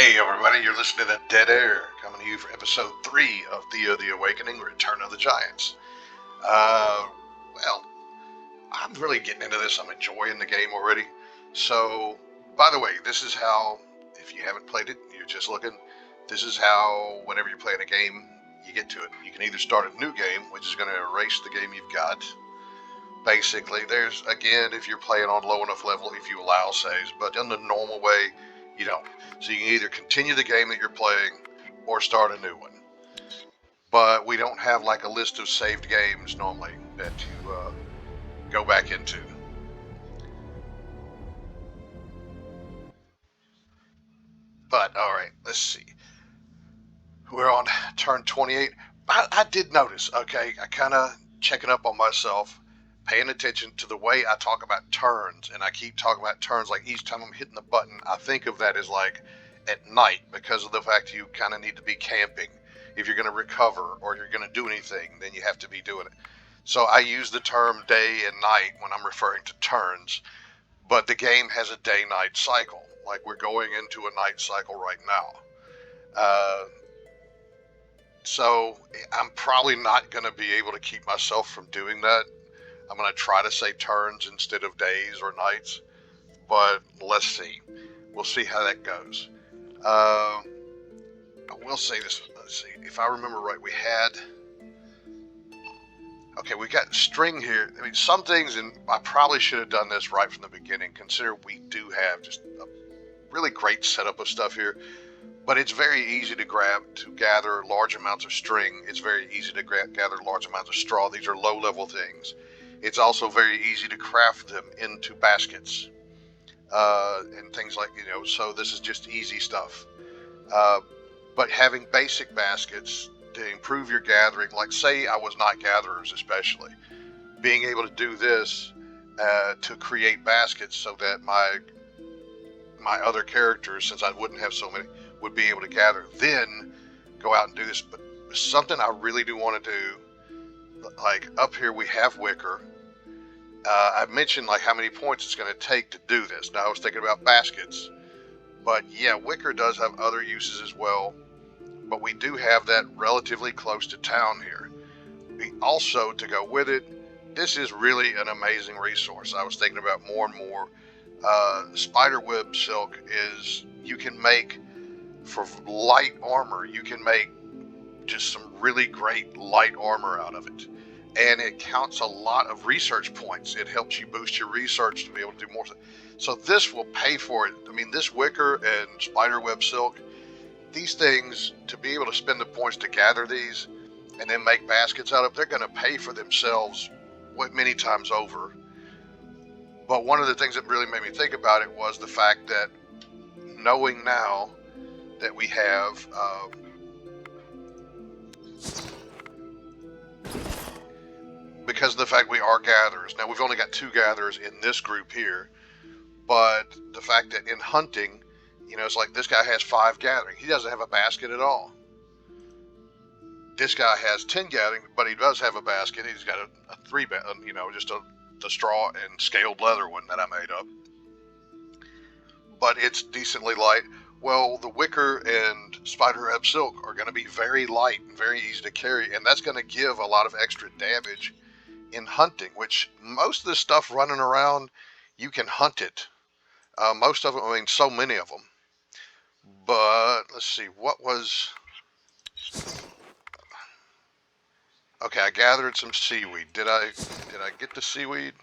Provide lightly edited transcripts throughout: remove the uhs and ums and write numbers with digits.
Hey everybody, you're listening to Dead Air, coming to you for episode 3 of Thea The Awakening, Return of the Giants. Uh, well, I'm really getting into this. I'm enjoying the game already. So, by the way, this is how, if you haven't played it, you're just looking, this is how, whenever you're playing a game, you get to it. You can either start a new game, which is going to erase the game you've got. Basically, there's, again, if you're playing on low enough level, if you allow saves, but in the normal way, you don't. So you can either continue the game that you're playing or start a new one. But we don't have like a list of saved games normally that you go back into. But all right, let's see. We're on turn 28. I did notice, okay, I kind of checking up on myself, paying attention to the way I talk about turns, and I keep talking about turns like each time I'm hitting the button, I think of that as like at night because of the fact you kind of need to be camping. If you're going to recover or you're going to do anything, then you have to be doing it. So I use the term day and night when I'm referring to turns, but the game has a day-night cycle. Like we're going into a night cycle right now. Uh, so I'm probably not going to be able to keep myself from doing that. I'm going to try to say turns instead of days or nights, but let's see. We'll see how that goes. I will say this. Let's see. If I remember right, we had. Okay, we got string here. I mean, some things, and I probably should have done this right from the beginning. Consider we do have just a really great setup of stuff here. But it's very easy to gather large amounts of string. It's very easy to gather large amounts of straw. These are low-level things. It's also very easy to craft them into baskets and things like, so this is just easy stuff. But having basic baskets to improve your gathering, like say I was not gatherers especially, being able to do this to create baskets so that my other characters, since I wouldn't have so many, would be able to gather, then go out and do this. But something I really do want to do, like up here we have wicker. I mentioned like how many points it's going to take to do this. Now I was thinking about baskets, but yeah, wicker does have other uses as well. But we do have that relatively close to town here. We also, to go with it, this is really an amazing resource. I was thinking about more and more. Spiderweb silk is, you can make, for light armor, you can make just some really great light armor out of it. And it counts a lot of research points. It helps you boost your research to be able to do more. So this will pay for it. I mean, this wicker and spiderweb silk, these things, to be able to spend the points to gather these and then make baskets out of, they're going to pay for themselves many times over. But one of the things that really made me think about it was the fact that knowing now that we have because of the fact we are gatherers. Now we've only got 2 gatherers in this group here, but the fact that in hunting, it's like this guy has 5 gathering. He doesn't have a basket at all. This guy has 10 gathering, but he does have a basket. He's got a 3, just the straw and scaled leather one that I made up. But it's decently light. Well, the wicker and spiderweb silk are going to be very light and very easy to carry, and that's going to give a lot of extra damage in hunting, which most of the stuff running around, you can hunt it. Most of them, I mean, so many of them. But let's see, what was... Okay, I gathered some seaweed. Did I get the seaweed?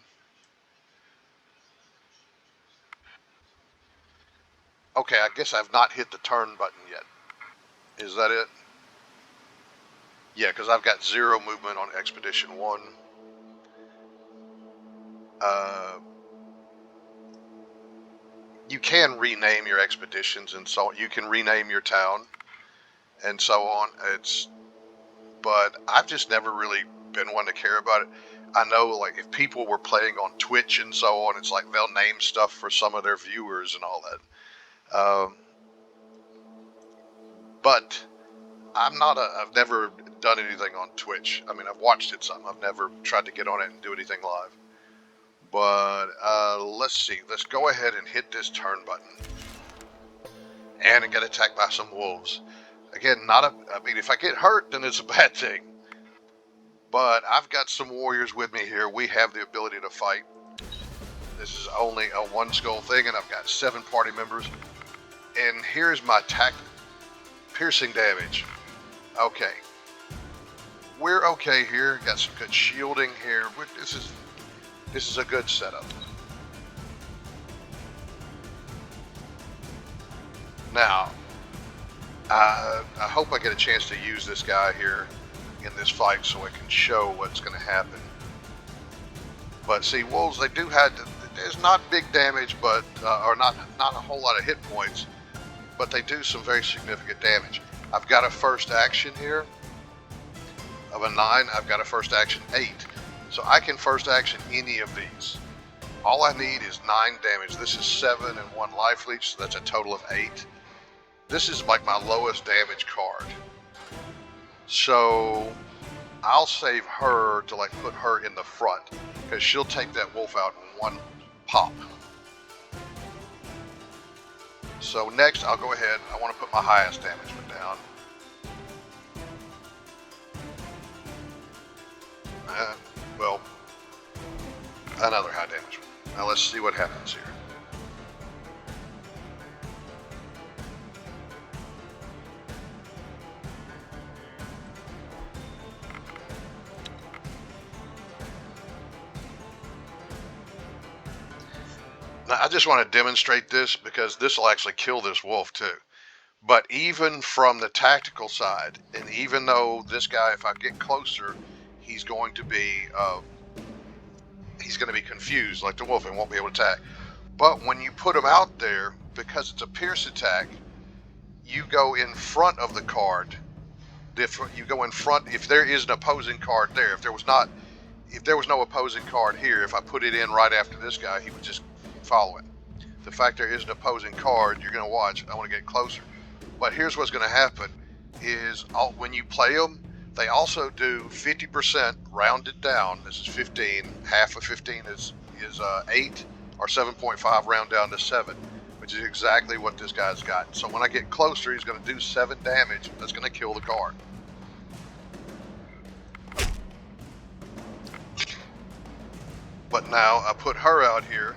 Okay, I guess I've not hit the turn button yet. Is that it? Yeah, because I've got 0 movement on Expedition 1. You can rename your expeditions and so on. You can rename your town and so on. But I've just never really been one to care about it. I know, like, if people were playing on Twitch and so on, it's like they'll name stuff for some of their viewers and all that. But I've never done anything on Twitch. I mean, I've watched it some. I've never tried to get on it and do anything live. But let's see. Let's go ahead and hit this turn button. and I get attacked by some wolves. Again, I mean, if I get hurt, then it's a bad thing. But I've got some warriors with me here. We have the ability to fight. This is only a one skull thing, and I've got 7 party members. And here's my piercing damage. Okay. We're okay here. Got some good shielding here. This is a good setup. Now, I hope I get a chance to use this guy here in this fight so I can show what's going to happen. But see, wolves, they do have, there's not big damage, but or not a whole lot of hit points, but they do some very significant damage. I've got a first action here of a 9. I've got a first action 8, so I can first action any of these. All I need is 9 damage. This is 7 and 1 life leech, so that's a total of 8. This is like my lowest damage card. So I'll save her to like put her in the front, because she'll take that wolf out in one pop. So next I'll go ahead, I want to put my highest damage one down. Well, another high damage one. Now let's see what happens here. Now, I just want to demonstrate this because this will actually kill this wolf too. But even from the tactical side, and even though this guy, if I get closer, he's going to be confused like the wolf and won't be able to attack. But when you put him out there, because it's a pierce attack, you go in front of the card. You go in front if there is an opposing card there. If there was no opposing card here, if I put it in right after this guy, he would just follow it. The fact there is an opposing card, you're going to watch. I want to get closer. But here's what's going to happen is when you play them, they also do 50% rounded down. This is 15. Half of 15 is 8 or 7.5 round down to 7, which is exactly what this guy's got. So when I get closer, he's going to do 7 damage. That's going to kill the card. But now I put her out here,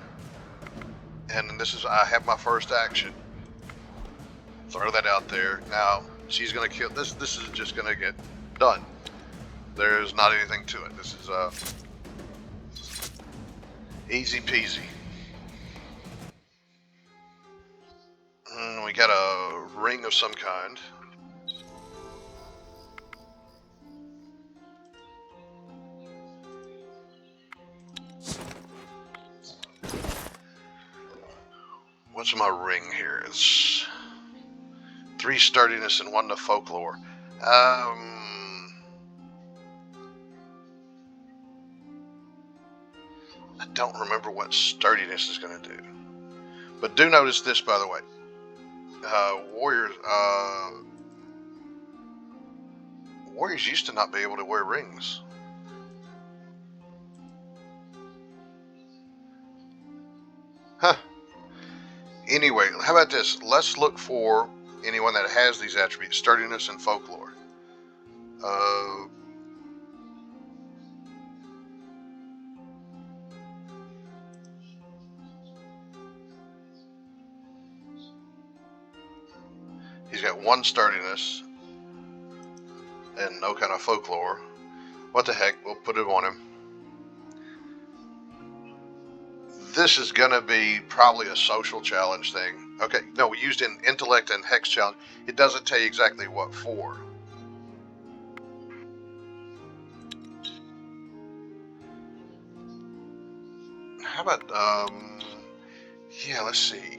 and I have my first action. Throw that out there. Now she's gonna kill this. This is just gonna get done. There's not anything to it. This is easy peasy. And we got a ring of some kind. What's my ring here? It's 3 sturdiness and 1 to folklore. I don't remember what sturdiness is going to do. But do notice this, by the way. Warriors used to not be able to wear rings. Huh. Anyway, how about this? Let's look for anyone that has these attributes, sturdiness and folklore. He's got 1 sturdiness and no kind of folklore. What the heck? We'll put it on him. This is going to be probably a social challenge thing. Okay, no, we used in intellect and hex challenge. It doesn't tell you exactly what for. How about, yeah, let's see.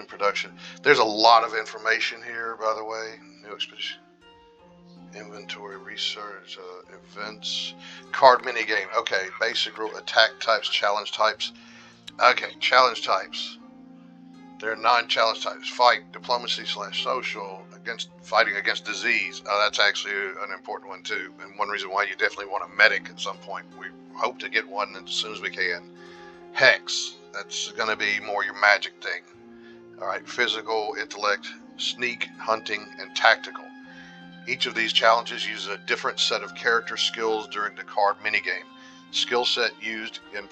Production. There's a lot of information here, by the way. New expedition. Inventory, research, events, card minigame. Okay, basic rule, attack types, challenge types. Okay, challenge types. There are 9 challenge types. Fight, diplomacy / social, fighting against disease. That's actually an important one too, and one reason why you definitely want a medic at some point. We hope to get one as soon as we can. Hex, that's going to be more your magic thing. All right, physical, intellect, sneak, hunting, and tactical. Each of these challenges uses a different set of character skills during the card minigame. Skill set used in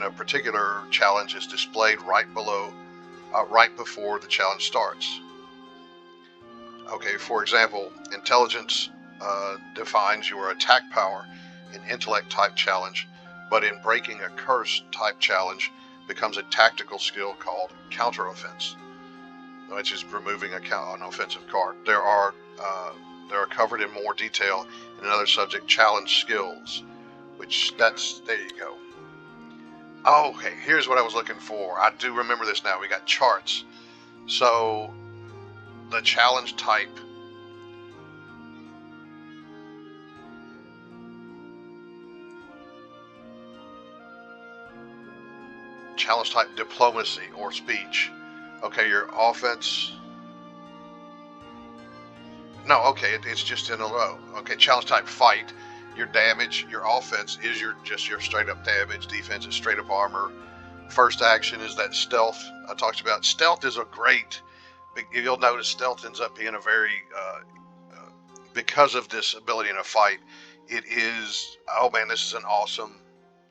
a particular challenge is displayed right before the challenge starts. Okay, for example, intelligence defines your attack power in intellect type challenge, but in breaking a curse type challenge becomes a tactical skill called counter offense, which is removing an offensive card. They are covered in more detail in another subject, challenge skills, there you go. Okay, here's what I was looking for. I do remember this now. We got charts. So the challenge type diplomacy or speech. Okay, your offense. No, okay, it's just in a row. Okay, challenge type fight. Your damage, your offense is your straight up damage. Defense is straight up armor. First action is that stealth I talked about. Stealth is a great. You'll notice stealth ends up being a very because of this ability in a fight. It is, oh man, this is an awesome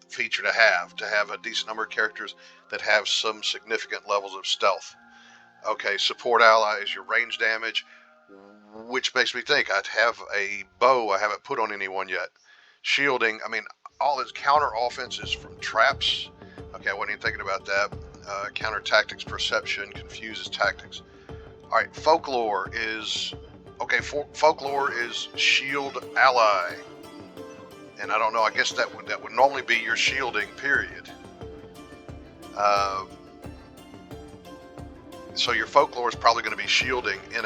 feature to have a decent number of characters that have some significant levels of stealth. Okay, support ally is your range damage, which makes me think I'd have a bow I haven't put on anyone yet. Shielding, I mean, all its counter offenses from traps. Okay, I wasn't even thinking about that. Counter tactics, perception, confuses tactics. All right, folklore is shield ally, and I don't know. I guess that would normally be your shielding period. So your folklore is probably going to be shielding in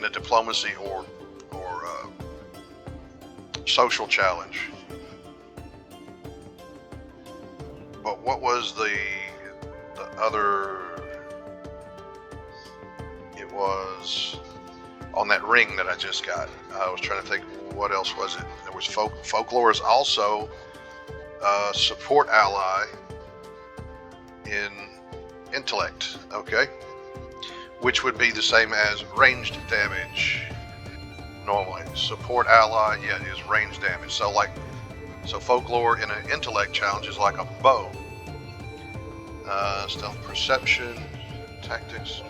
a diplomacy or social challenge. But what was the other? It was on that ring that I just got. I was trying to think, what else was it? There was folklore is also support ally in intellect, okay, which would be the same as ranged damage normally. Support ally, yeah, is ranged damage. So folklore in an intellect challenge is like a bow. Stealth, perception, tactics.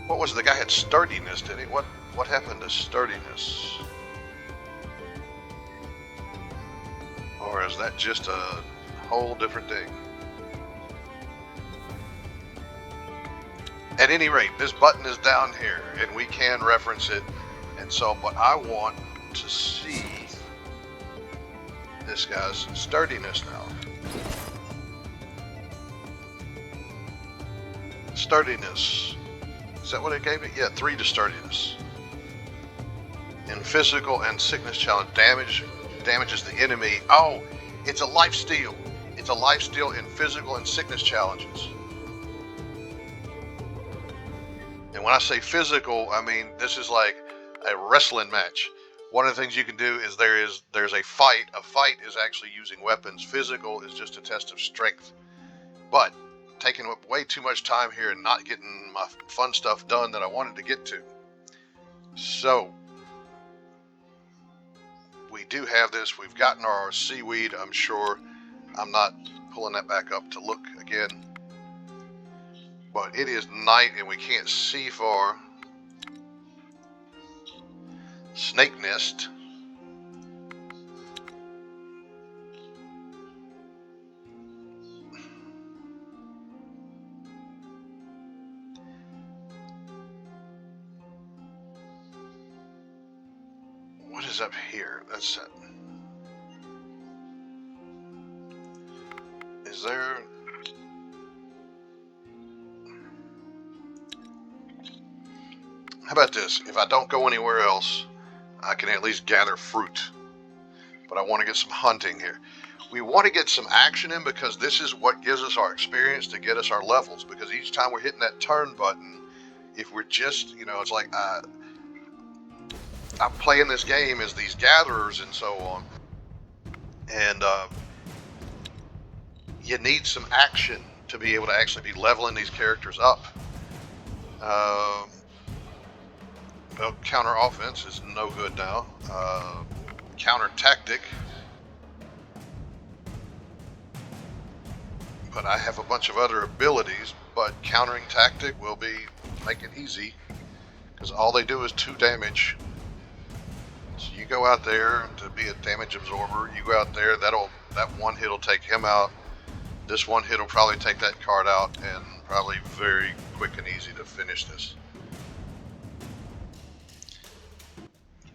What was it? The guy had sturdiness, did he? What happened to sturdiness? Or is that just a whole different thing? At any rate, this button is down here, and we can reference it. And so, but I want to see this guy's sturdiness now. Sturdiness. Is that what it gave me? Yeah, 3 to sturdiness. In physical and sickness challenge, damages the enemy. Oh, it's a life steal. It's a life steal in physical and sickness challenges. And when I say physical, I mean this is like a wrestling match. One of the things you can do is there's a fight. A fight is actually using weapons. Physical is just a test of strength. But taking up way too much time here and not getting my fun stuff done that I wanted to get to. So we do have this. We've gotten our seaweed, I'm sure. I'm not pulling that back up to look again. But it is night and we can't see far. Snake nest. What is up here? That's it. Is there? How about this? If I don't go anywhere else, I can at least gather fruit. But I want to get some hunting here. We want to get some action in because this is what gives us our experience to get us our levels. Because each time we're hitting that turn button, if we're just, it's like I'm playing this game as these gatherers and so on. And you need some action to be able to actually be leveling these characters up. Well, counter offense is no good now. Counter tactic. But I have a bunch of other abilities, but countering tactic will make it easy because all they do is 2 damage. So you go out there to be a damage absorber. You go out there, that one hit will take him out. This one hit will probably take that card out, and probably very quick and easy to finish this.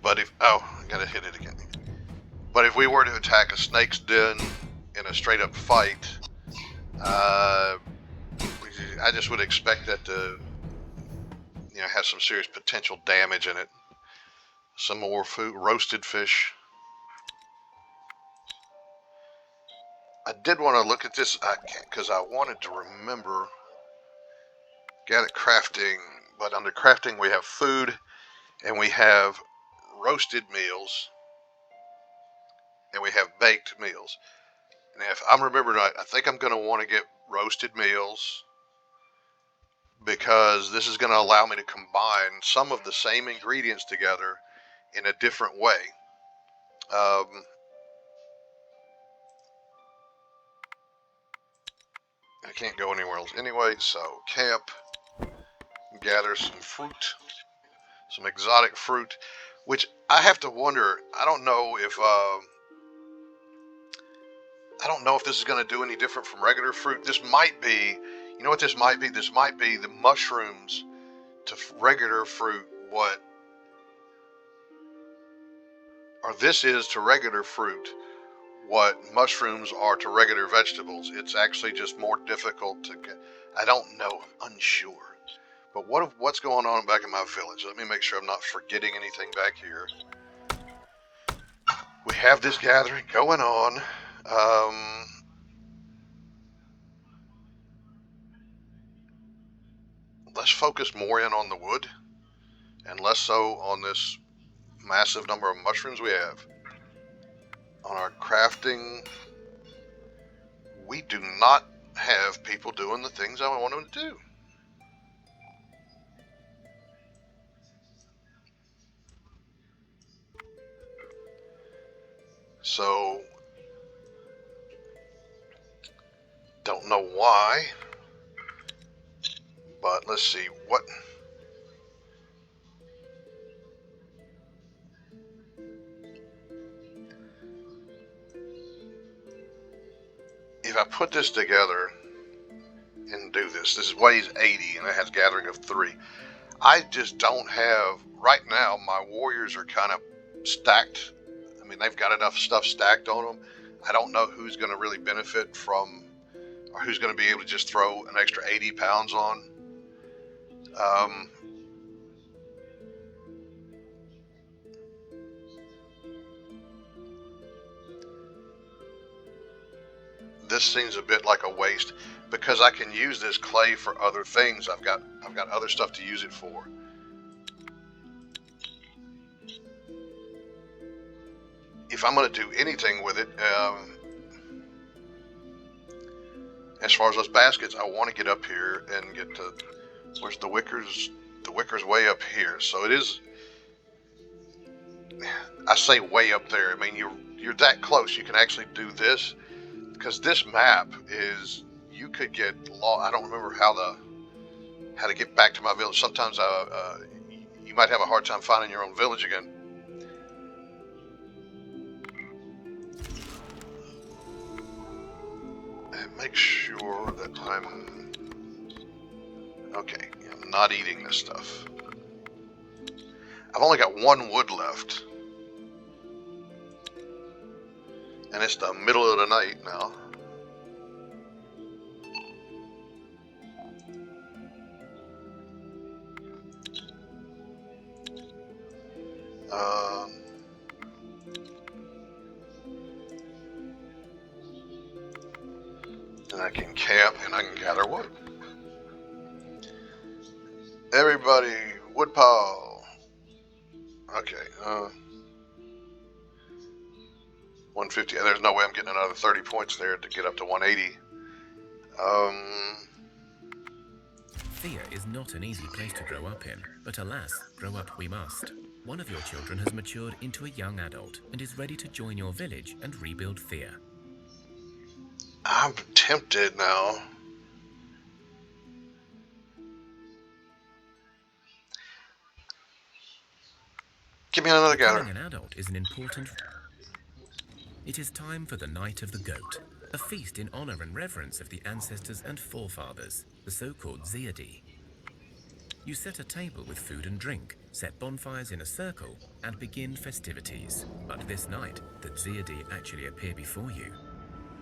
But I gotta hit it again. But if we were to attack a snake's den in a straight up fight, I just would expect that to, have some serious potential damage in it. Some more food, roasted fish. I did want to look at this because I wanted to remember. Got it crafting, but under crafting we have food and we have roasted meals and we have baked meals. And if I'm remembering right, I think I'm going to want to get roasted meals because this is going to allow me to combine some of the same ingredients together in a different way. I can't go anywhere else anyway, so camp, gather some fruit, some exotic fruit, which I have to wonder. I don't know if this is going to do any different from regular fruit. This might be, you know what this might be? This might be the mushrooms to regular fruit or this is to regular fruit what mushrooms are to regular vegetables. It's actually just more difficult to get. I don't know, I'm unsure. But what's going on back in my village? Let me make sure I'm not forgetting anything back here. We have this gathering going on. Let's focus more in on the wood and less so on this massive number of mushrooms we have. On our crafting, we do not have people doing the things I want them to do. So, don't know why, but let's see what. If I put this together and do this weighs 80 and it has gathering of 3. I just don't have, right now, my warriors are kind of stacked. I mean, they've got enough stuff stacked on them. I don't know who's going to really benefit from, or who's going to be able to just throw an extra 80 pounds on. This seems a bit like a waste because I can use this clay for other things. I've got other stuff to use it for. If I'm going to do anything with it, as far as those baskets, I want to get up here and get to, where's the wickers? The wicker's way up here. So it is, I say way up there. I mean, you're that close. You can actually do this because this map is, you could get lost. I don't remember how to get back to my village. Sometimes you might have a hard time finding your own village again. And make sure that I'm not eating this stuff. I've only got 1 wood left. And it's the middle of the night now. Um, and I can camp and I can gather wood. Everybody, woodpile. Okay, 150. There's no way I'm getting another 30 points there to get up to 180. Thea is not an easy place to grow up in, but alas, grow up we must. One of your children has matured into a young adult and is ready to join your village and rebuild Thea. I'm tempted now. Give me another Becoming gather. an adult is an important... It is time for the Night of the Goat, a feast in honor and reverence of the ancestors and forefathers, the so-called Ziadi. You set a table with food and drink, set bonfires in a circle, and begin festivities. But this night, the Ziadi actually appear before you.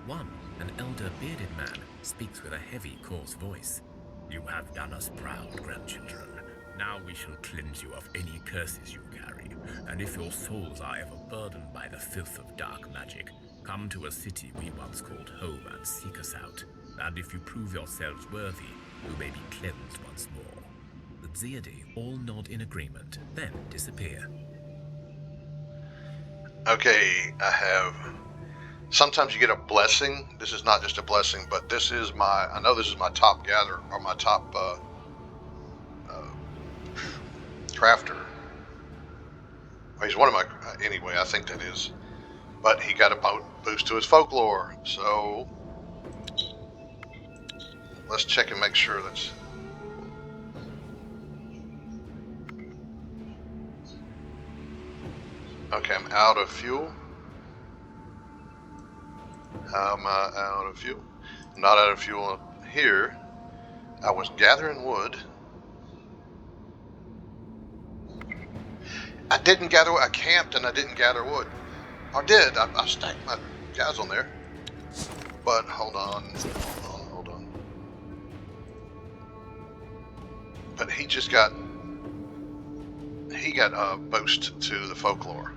One, an elder bearded man, speaks with a heavy, coarse voice. You have done us proud, grandchildren. Now we shall cleanse you of any curses you carry, and if your souls are ever burdened by the filth of dark magic, come to a city we once called home and seek us out. And if you prove yourselves worthy, you may be cleansed once more. The Ziadi all nod in agreement, then disappear. Okay, I have... Sometimes you get a blessing. This is not just a blessing, but this is my... I know this is my top gather, or my top crafter. Well, he's one of my... anyway, I think that is. But he got a boost to his folklore, so... Let's check and make sure that's... Okay, I'm out of fuel. How am I out of fuel? I'm not out of fuel here. I was gathering wood. I didn't gather wood. I camped and I didn't gather wood. I did. I stacked my guys on there. But hold on. But he just got... He got a boost to the folklore.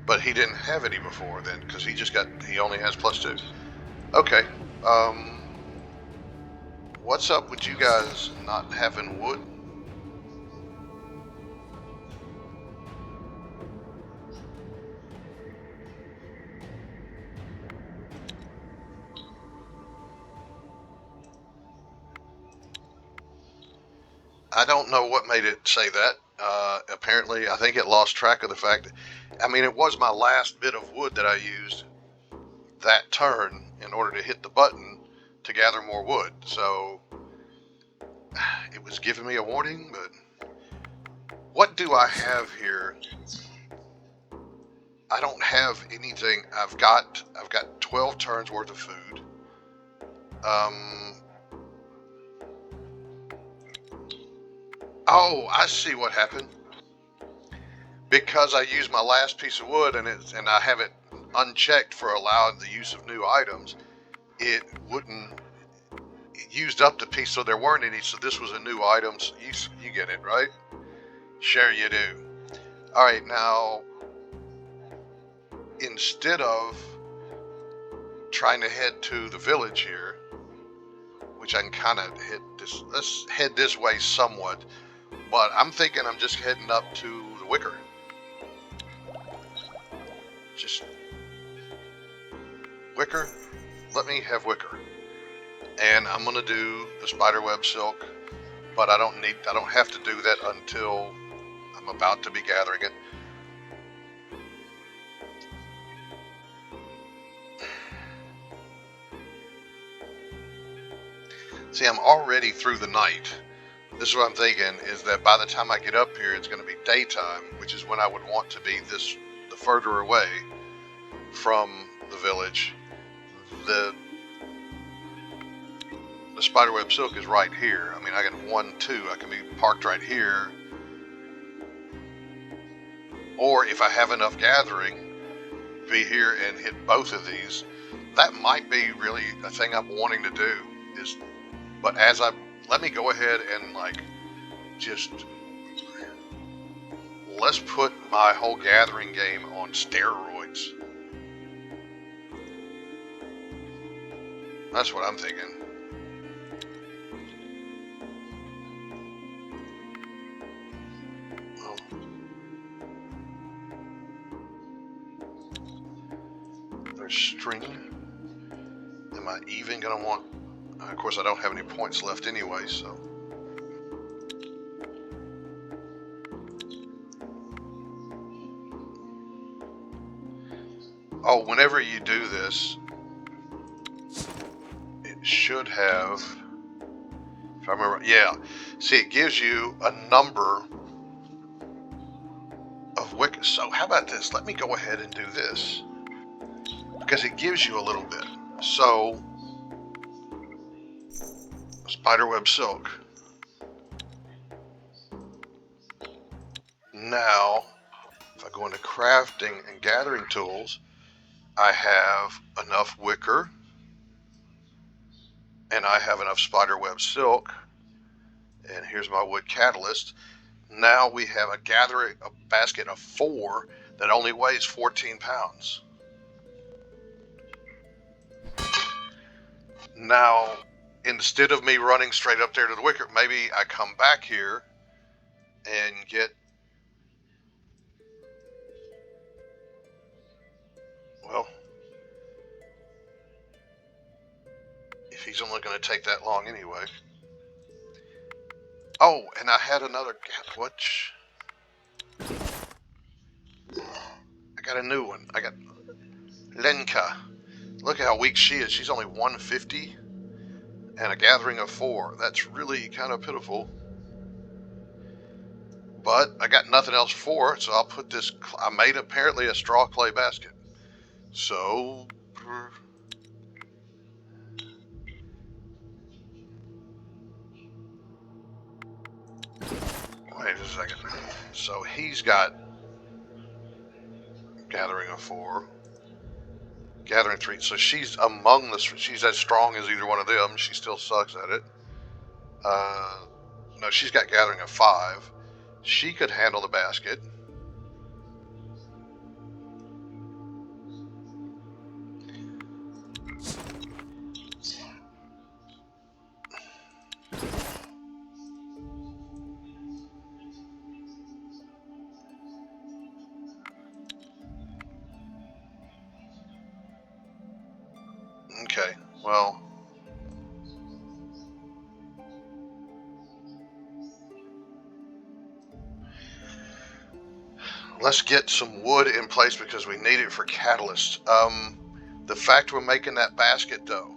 But he didn't have any before then, because he only has +2. Okay. What's up with you guys not having wood? I don't know what made it say that. Apparently, I think it lost track of the fact that, I mean, it was my last bit of wood that I used that turn in order to hit the button to gather more wood. So it was giving me a warning, but what do I have here? I don't have anything. I've got 12 turns worth of food. Oh, I see what happened. Because I used my last piece of wood and I have it unchecked for allowing the use of new items, it used up the piece, so there weren't any. So this was a new item. So you get it, right? Sure you do. All right, now instead of trying to head to the village here, which I can kind of hit this, let's head this way somewhat. But I'm thinking I'm just heading up to the Wicker. Just Wicker. Let me have Wicker. And I'm gonna do the spiderweb silk, but I don't have to do that until I'm about to be gathering it. See, I'm already through the night. This is what I'm thinking, is that by the time I get up here, it's going to be daytime, which is when I would want to be the further away from the village. The spiderweb silk is right here. I mean, I can 1, 2. I can be parked right here. Or if I have enough gathering, be here and hit both of these. That might be really a thing I'm wanting to do. But let me go ahead and just let's put my whole gathering game on steroids. That's what I'm thinking. Well, there's string. Am I even going to want... Of course, I don't have any points left anyway, so... Oh, whenever you do this, it should have... If I remember... Yeah. See, it gives you a number of wick. So how about this? Let me go ahead and do this. Because it gives you a little bit. So... Spiderweb silk. Now, if I go into crafting and gathering tools, I have enough wicker, and I have enough spiderweb silk, and here's my wood catalyst. Now we have a basket of 4 that only weighs 14 pounds. Now, instead of me running straight up there to the wicker, maybe I come back here and get, well, if he's only going to take that long anyway. Oh, and I had another, which, I got a new one. I got Lenka. Look at how weak she is. She's only 150 and a gathering of 4. That's really kind of pitiful. But I got nothing else for it, so I'll put this. I made apparently a straw clay basket. So, wait a second. So he's got gathering of 4, gathering 3. So she's among the. She's as strong as either one of them. She still sucks at it. No, she's got gathering of 5. She could handle the basket. Okay, well, let's get some wood in place because we need it for catalyst. The fact we're making that basket, though,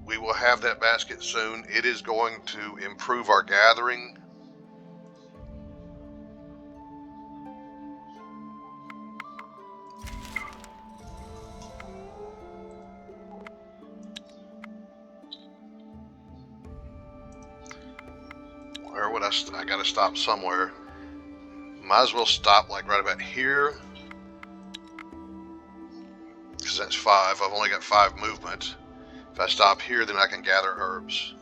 we will have that basket soon. It is going to improve our gathering. Where would I gotta stop somewhere. Might as well stop like right about here. Because that's 5. I've only got 5 movement. If I stop here, then I can gather herbs.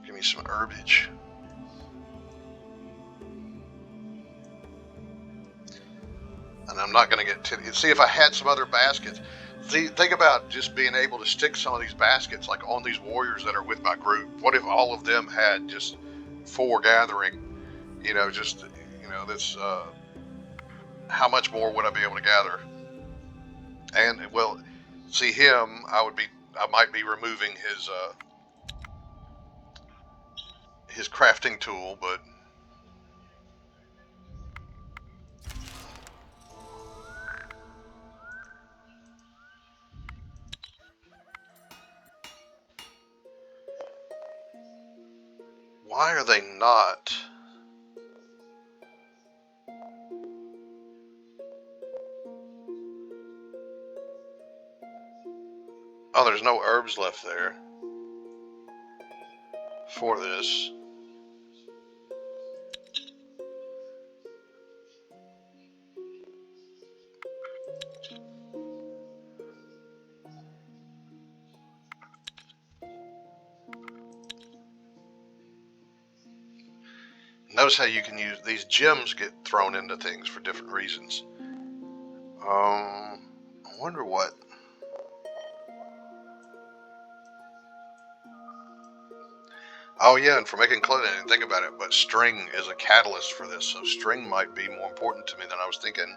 Give me some herbage. And I'm not going to get... See, if I had some other baskets... See, think about just being able to stick some of these baskets like on these warriors that are with my group. What if all of them had just 4 gathering? You know, just, you know, that's... how much more would I be able to gather? And, well, see him, I might be removing his crafting tool, but why are they not? Oh, there's no herbs left there for this. Notice how you can use these gems get thrown into things for different reasons. I wonder what. Oh yeah, and for making clothing, I didn't think about it, but string is a catalyst for this, so string might be more important to me than I was thinking.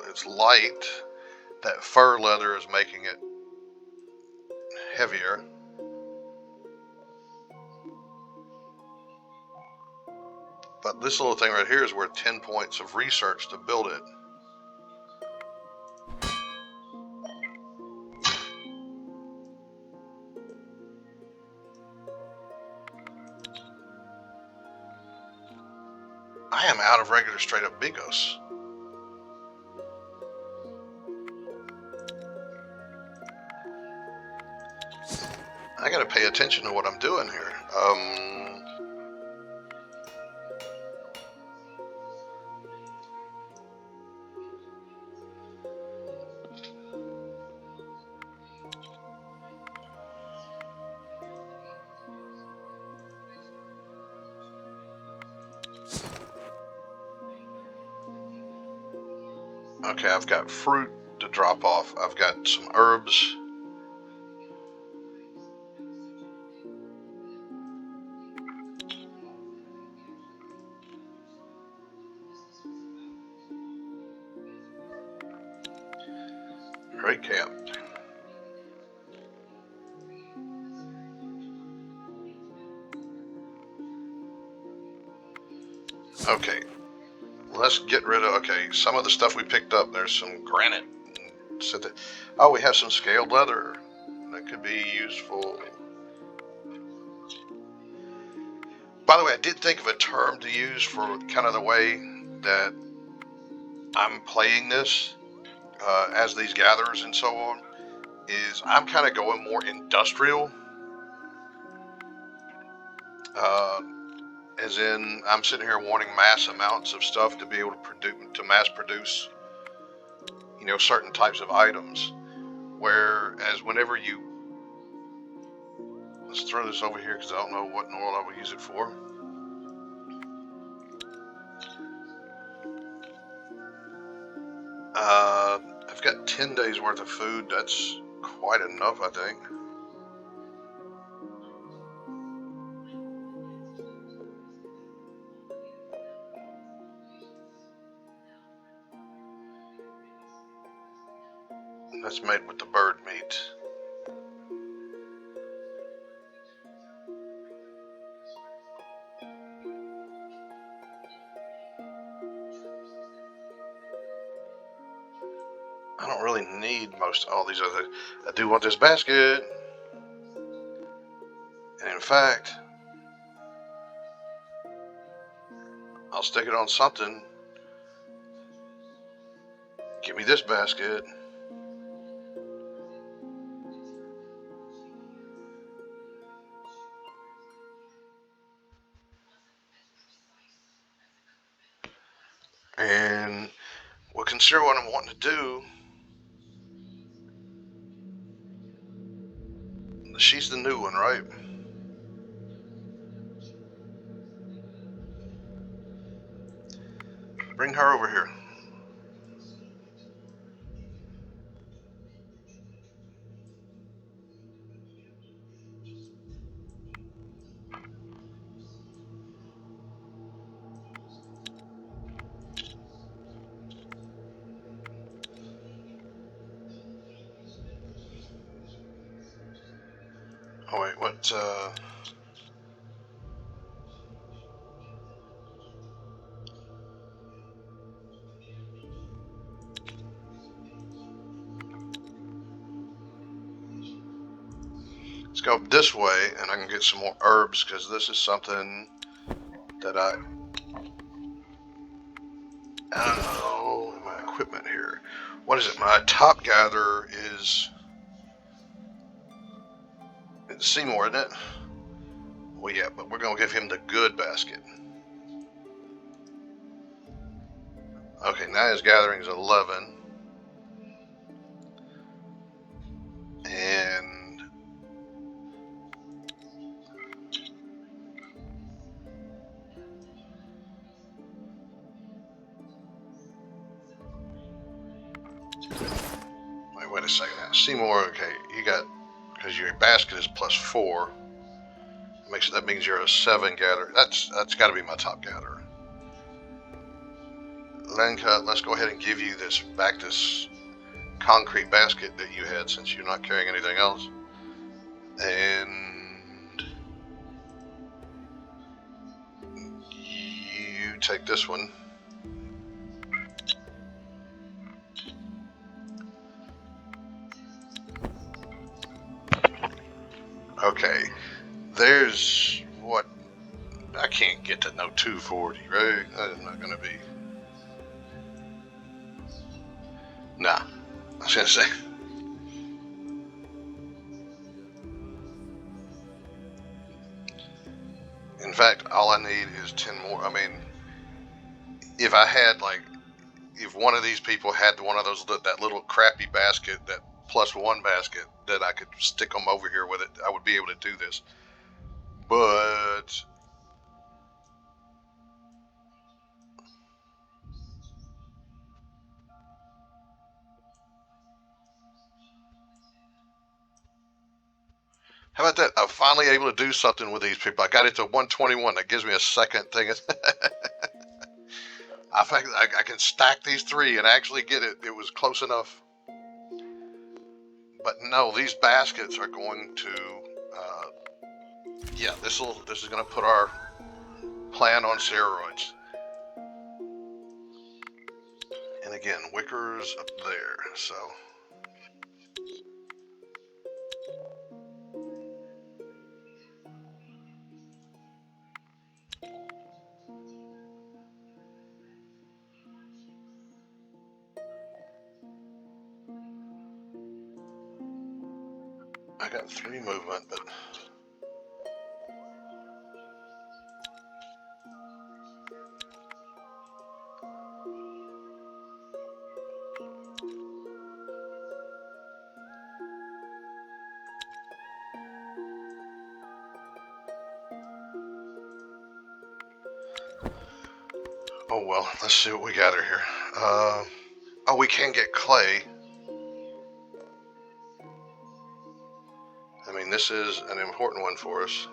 It's light. That fur leather is making it heavier. But this little thing right here is worth 10 points of research to build it. I am out of regular straight up bigos. I gotta pay attention to what I'm doing here. Okay, I've got fruit to drop off. I've got some herbs. Great camp. Okay, let's get rid of, okay, some of the stuff we picked up. There's some granite. Oh, we have some scaled leather. That could be useful. By the way, I did think of a term to use for kind of the way that I'm playing this as these gatherers and so on, is I'm kind of going more industrial. Uh, as in, I'm sitting here wanting mass amounts of stuff to be able to mass produce, certain types of items. Whereas whenever let's throw this over here because I don't know what in the world I would use it for. I've got 10 days worth of food. That's quite enough, I think. That's made with the bird meat. I don't really need all these other. I do want this basket. And in fact, I'll stick it on something. Give me this basket. And we'll consider what I'm wanting to do. She's the new one, right? Bring her over here. Oh wait, what? Let's go this way, and I can get some more herbs because this is something that I don't know my equipment here. What is it? My top gather is Seymour, isn't it? Well, yeah, but we're gonna give him the good basket. Okay, now his gathering is 11. second now. Seymour, okay, you got, because your basket is +4. That means you're a 7 gatherer. That's got to be my top gatherer. Lenka, let's go ahead and give you this concrete basket that you had since you're not carrying anything else. And you take this one. Okay, there's what, I can't get to no 240, right? That is not going to be. Nah, I was going to say. In fact, all I need is 10 more. I mean, if I had if one of these people had one of those, that little crappy basket, that +1 basket, that I could stick them over here with it, I would be able to do this. But how about that? I'm finally able to do something with these people. I got it to 121. That gives me a second thing. I can stack these 3 and actually get it. It was close enough. But no, these baskets are going to, yeah, this is going to put our plan on steroids. And again, Wicker's up there, so. I got 3 movement, but. Oh well, let's see what we gather here. Oh, we can get clay. I mean, this is an important one for us.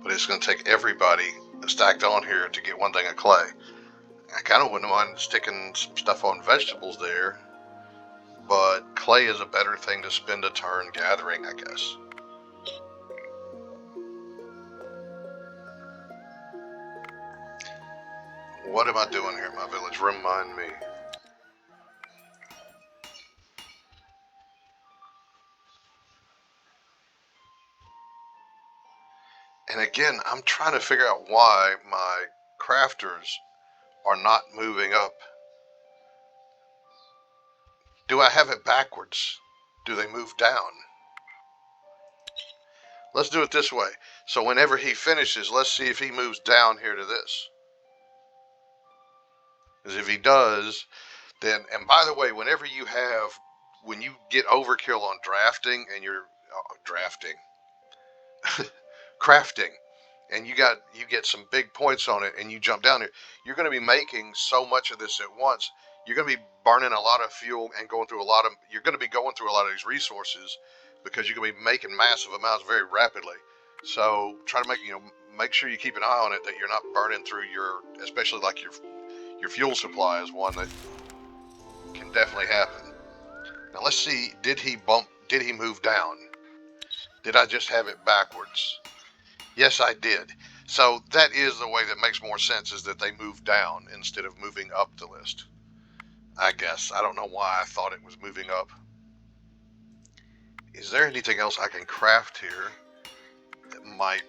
But it's going to take everybody stacked on here to get 1 thing of clay. I kind of wouldn't mind sticking some stuff on vegetables there, but clay is a better thing to spend a turn gathering, I guess. What am I doing here in my village? Remind me. And again, I'm trying to figure out why my crafters are not moving up. Do I have it backwards? Do they move down? Let's do it this way. So whenever he finishes, let's see if he moves down here to this. Because if he does, then, and by the way, when you get overkill on drafting and you're crafting, and you get some big points on it, and you jump down there, you're going to be making so much of this at once. You're going to be burning a lot of fuel and you're going to be going through a lot of these resources, because you're going to be making massive amounts very rapidly. So try to make sure you keep an eye on it, that you're not burning through especially like your fuel supply is one that can definitely happen. Now let's see, did he move down? Did I just have it backwards? Yes, I did. So that is the way that makes more sense, is that they move down instead of moving up the list. I guess. I don't know why I thought it was moving up. Is there anything else I can craft here that might...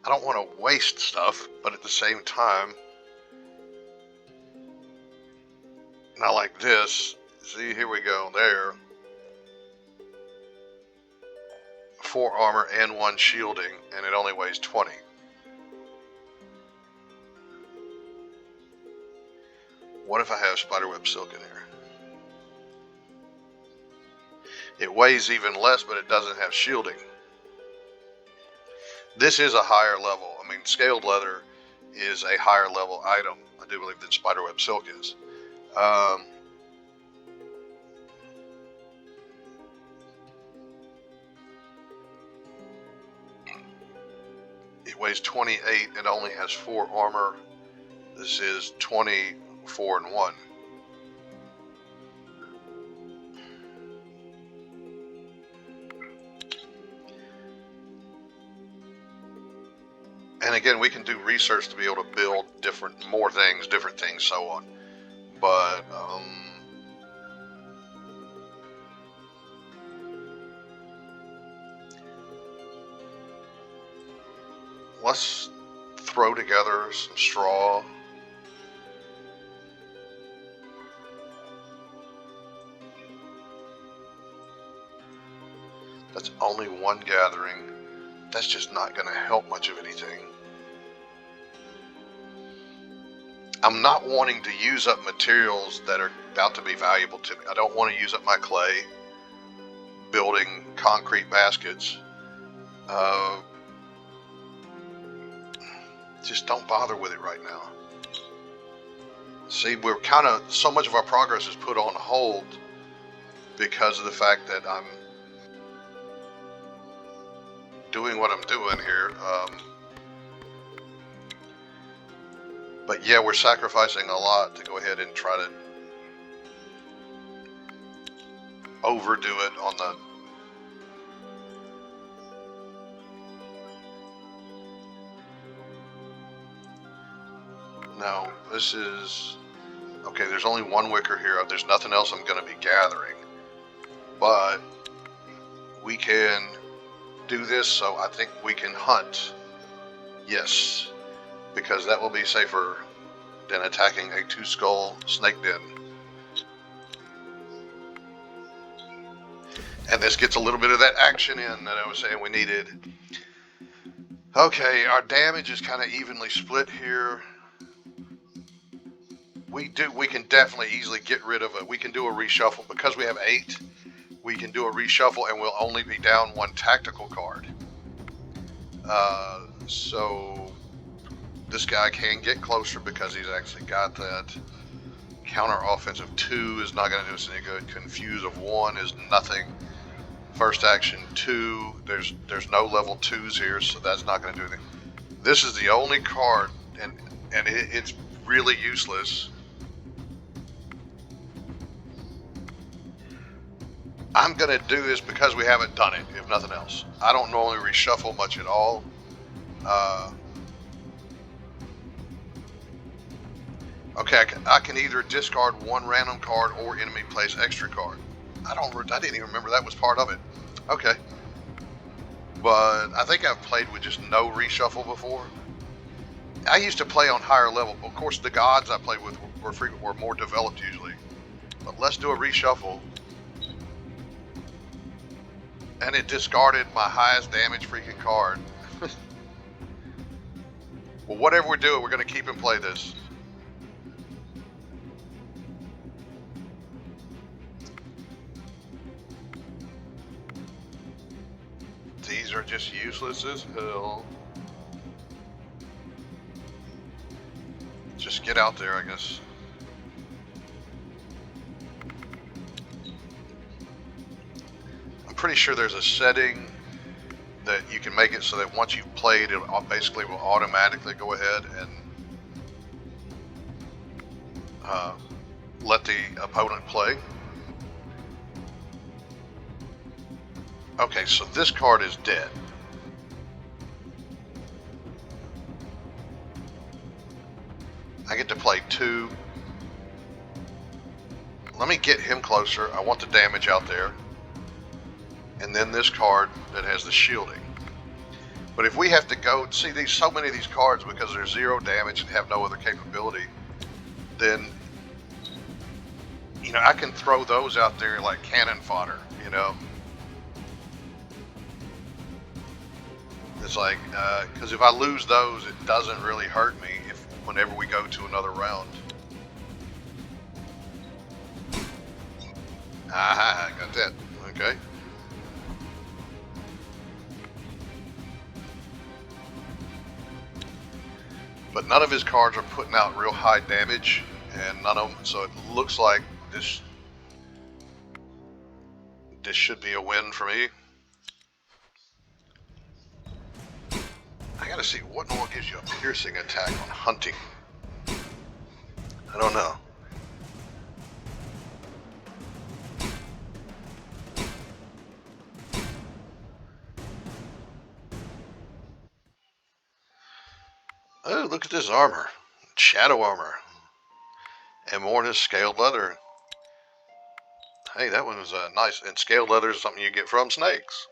I don't want to waste stuff, but at the same time, not like this. See, here we go. There. 4 armor and 1 shielding, and it only weighs 20. What if I have spiderweb silk in here? It weighs even less, but it doesn't have shielding. This is a higher level. I mean, scaled leather is a higher level item, I do believe, than spiderweb silk is. It weighs 28 and only has 4 armor. This is 24 and 1. And again, we can do research to be able to build more things, different things, so on. But let's throw together some straw. That's only one gathering. That's just not going to help much of anything. I'm not wanting to use up materials that are about to be valuable to me. I don't want to use up my clay building concrete baskets. Just don't bother with it right now. See, we're kind of, so much of our progress is put on hold because of the fact that I'm doing what I'm doing here. But yeah, we're sacrificing a lot to go ahead and try to overdo it on the... No, this is... Okay, there's only one wicker here. There's nothing else I'm going to be gathering. But we can do this, so I think we can hunt. Yes, because that will be safer than attacking a 2-skull snake den. And this gets a little bit of that action in that I was saying we needed. Okay, our damage is kind of evenly split here. We can definitely easily get rid of it. We can do a reshuffle because we have 8. We can do a reshuffle and we'll only be down 1 tactical card. So this guy can get closer because he's actually got that. Counter offensive 2 is not going to do us any good. Confuse of 1 is nothing. First action 2, there's no level 2s here, so that's not going to do anything. This is the only card, and it's really useless. I'm going to do this because we haven't done it, if nothing else. I don't normally reshuffle much at all. Okay, I can either discard 1 random card or enemy plays extra card. I didn't even remember that was part of it. Okay. But I think I've played with just no reshuffle before. I used to play on higher level. Of course, the gods I played with were more developed usually. But let's do a reshuffle. And it discarded my highest damage freaking card. Well, whatever we're doing, we're going to keep and play this. These are just useless as hell. Just get out there, I guess. I'm pretty sure there's a setting that you can make it so that once you've played, it basically will automatically go ahead and let the opponent play. Okay, so this card is dead. I get to play 2. Let me get him closer. I want the damage out there. And then this card that has the shielding. But if we have to go, see these, so many of these cards, because they're 0 damage and have no other capability, then, you know, I can throw those out there like cannon fodder, you know. It's like, because if I lose those, it doesn't really hurt me whenever we go to another round. Aha, got that. Okay. but none of his cards are putting out real high damage, and none of them. So it looks like this should be a win for me. I gotta see what in the world gives you a piercing attack on hunting. I don't know. Oh, look at this armor. Shadow armor. And more in this scaled leather. Hey, that one was nice. And scaled leather is something you get from snakes.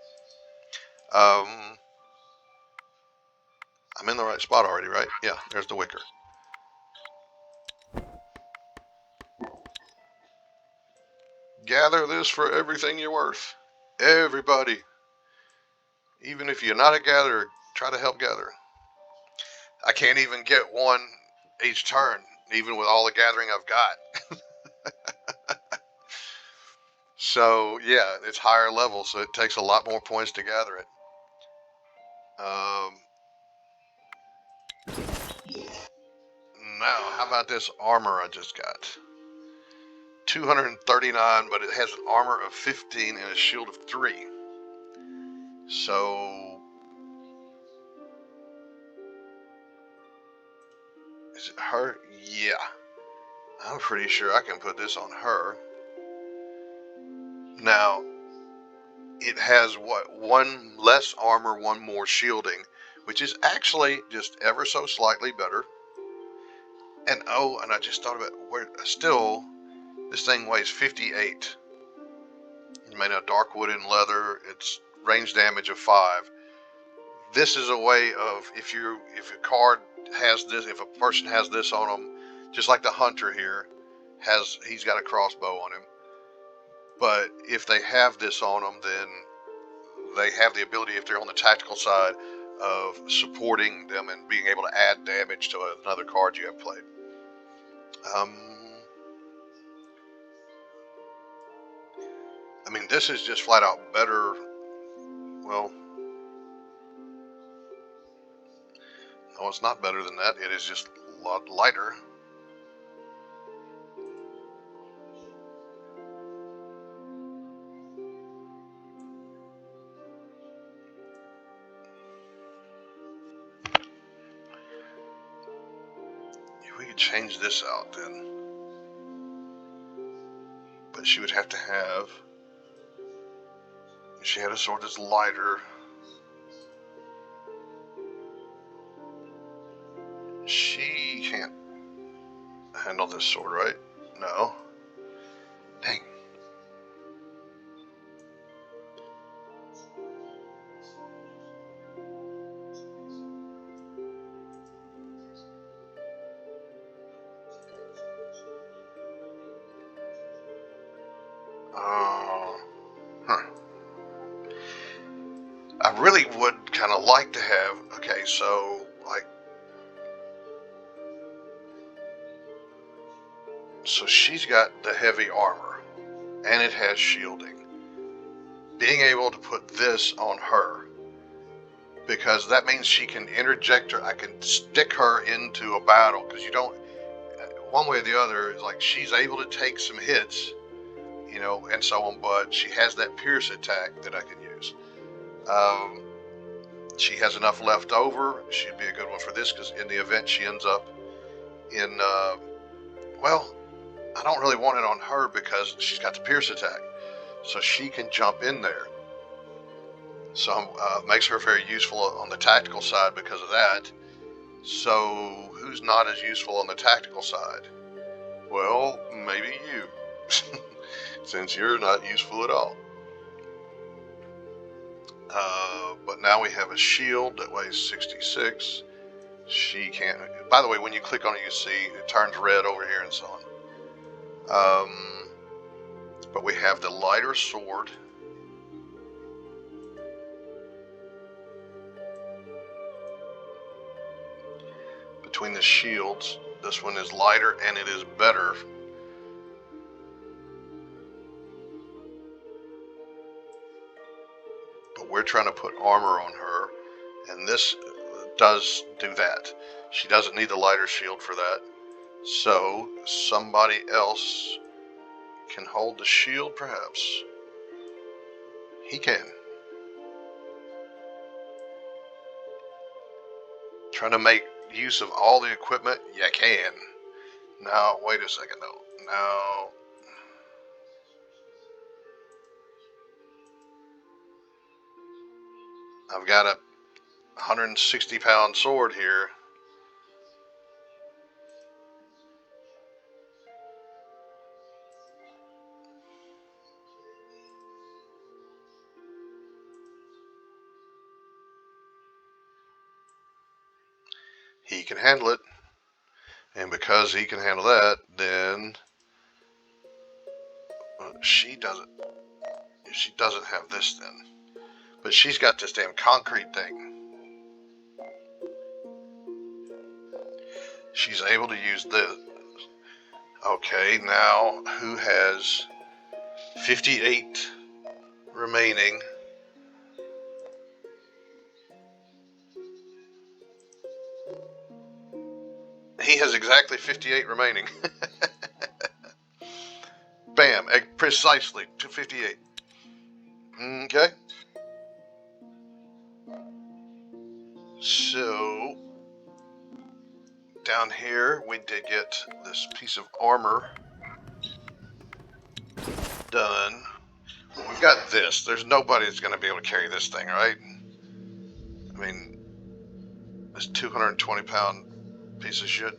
I'm in the right spot already, right? Yeah, there's the wicker. Gather this for everything you're worth. Everybody. Even if you're not a gatherer, try to help gather. I can't even get one each turn, even with all the gathering I've got. So, yeah, it's higher level, so it takes a lot more points to gather it. Now, how about this armor I just got? 239, but it has an armor of 15 and a shield of 3. So, is it her? Yeah. I'm pretty sure I can put this on her. Now, it has what? One less armor, one more shielding, which is actually just ever so slightly better. And oh, and I just thought about where still this thing weighs 58. It's made of dark wood and leather. It's range damage of 5. This is a way of if a card has this, if a person has this on them, just like the hunter here he's got a crossbow on him. But if they have this on them, then they have the ability, if they're on the tactical side, of supporting them and being able to add damage to another card you have played. I mean, this is just flat out better. Well, no, it's not better than that. It is just a lot lighter. We could change this out then. But she would have to have... If she had a sword that's lighter... She can't handle this sword, right? No. Dang. Huh. I really would kind of like to have... Okay, so, like... So she's got the heavy armor, and it has shielding. Being able to put this on her, because that means she can interject her. I can stick her into a battle, because you don't... One way or the other, is like she's able to take some hits, and so on, but she has that pierce attack that I can use. She has enough left over. She'd be a good one for this, because in the event she ends up in... well, I don't really want it on her because she's got the pierce attack. So she can jump in there. So makes her very useful on the tactical side because of that. So who's not as useful on the tactical side? Well, maybe you. Since you're not useful at all. But now we have a shield that weighs 66. She can't... By the way, when you click on it, you see it turns red over here and so on. But we have the lighter sword. Between the shields, this one is lighter and it is better. But we're trying to put armor on her, and this does do that. She doesn't need the lighter shield for that. So somebody else can hold the shield, perhaps. He can. Trying to make use of all the equipment you can. Now, wait a second though. Now, I've got a 160-pound sword here. He can handle it. And because he can handle that, then she doesn't. She doesn't have this then. But she's got this damn concrete thing. She's able to use this. Okay, now who has 58 remaining? He has exactly 58 remaining. Bam, precisely 258. Okay. So down here we did get this piece of armor done. We've got this. There's nobody that's going to be able to carry this thing, right? I mean, this 220-pound piece of shit.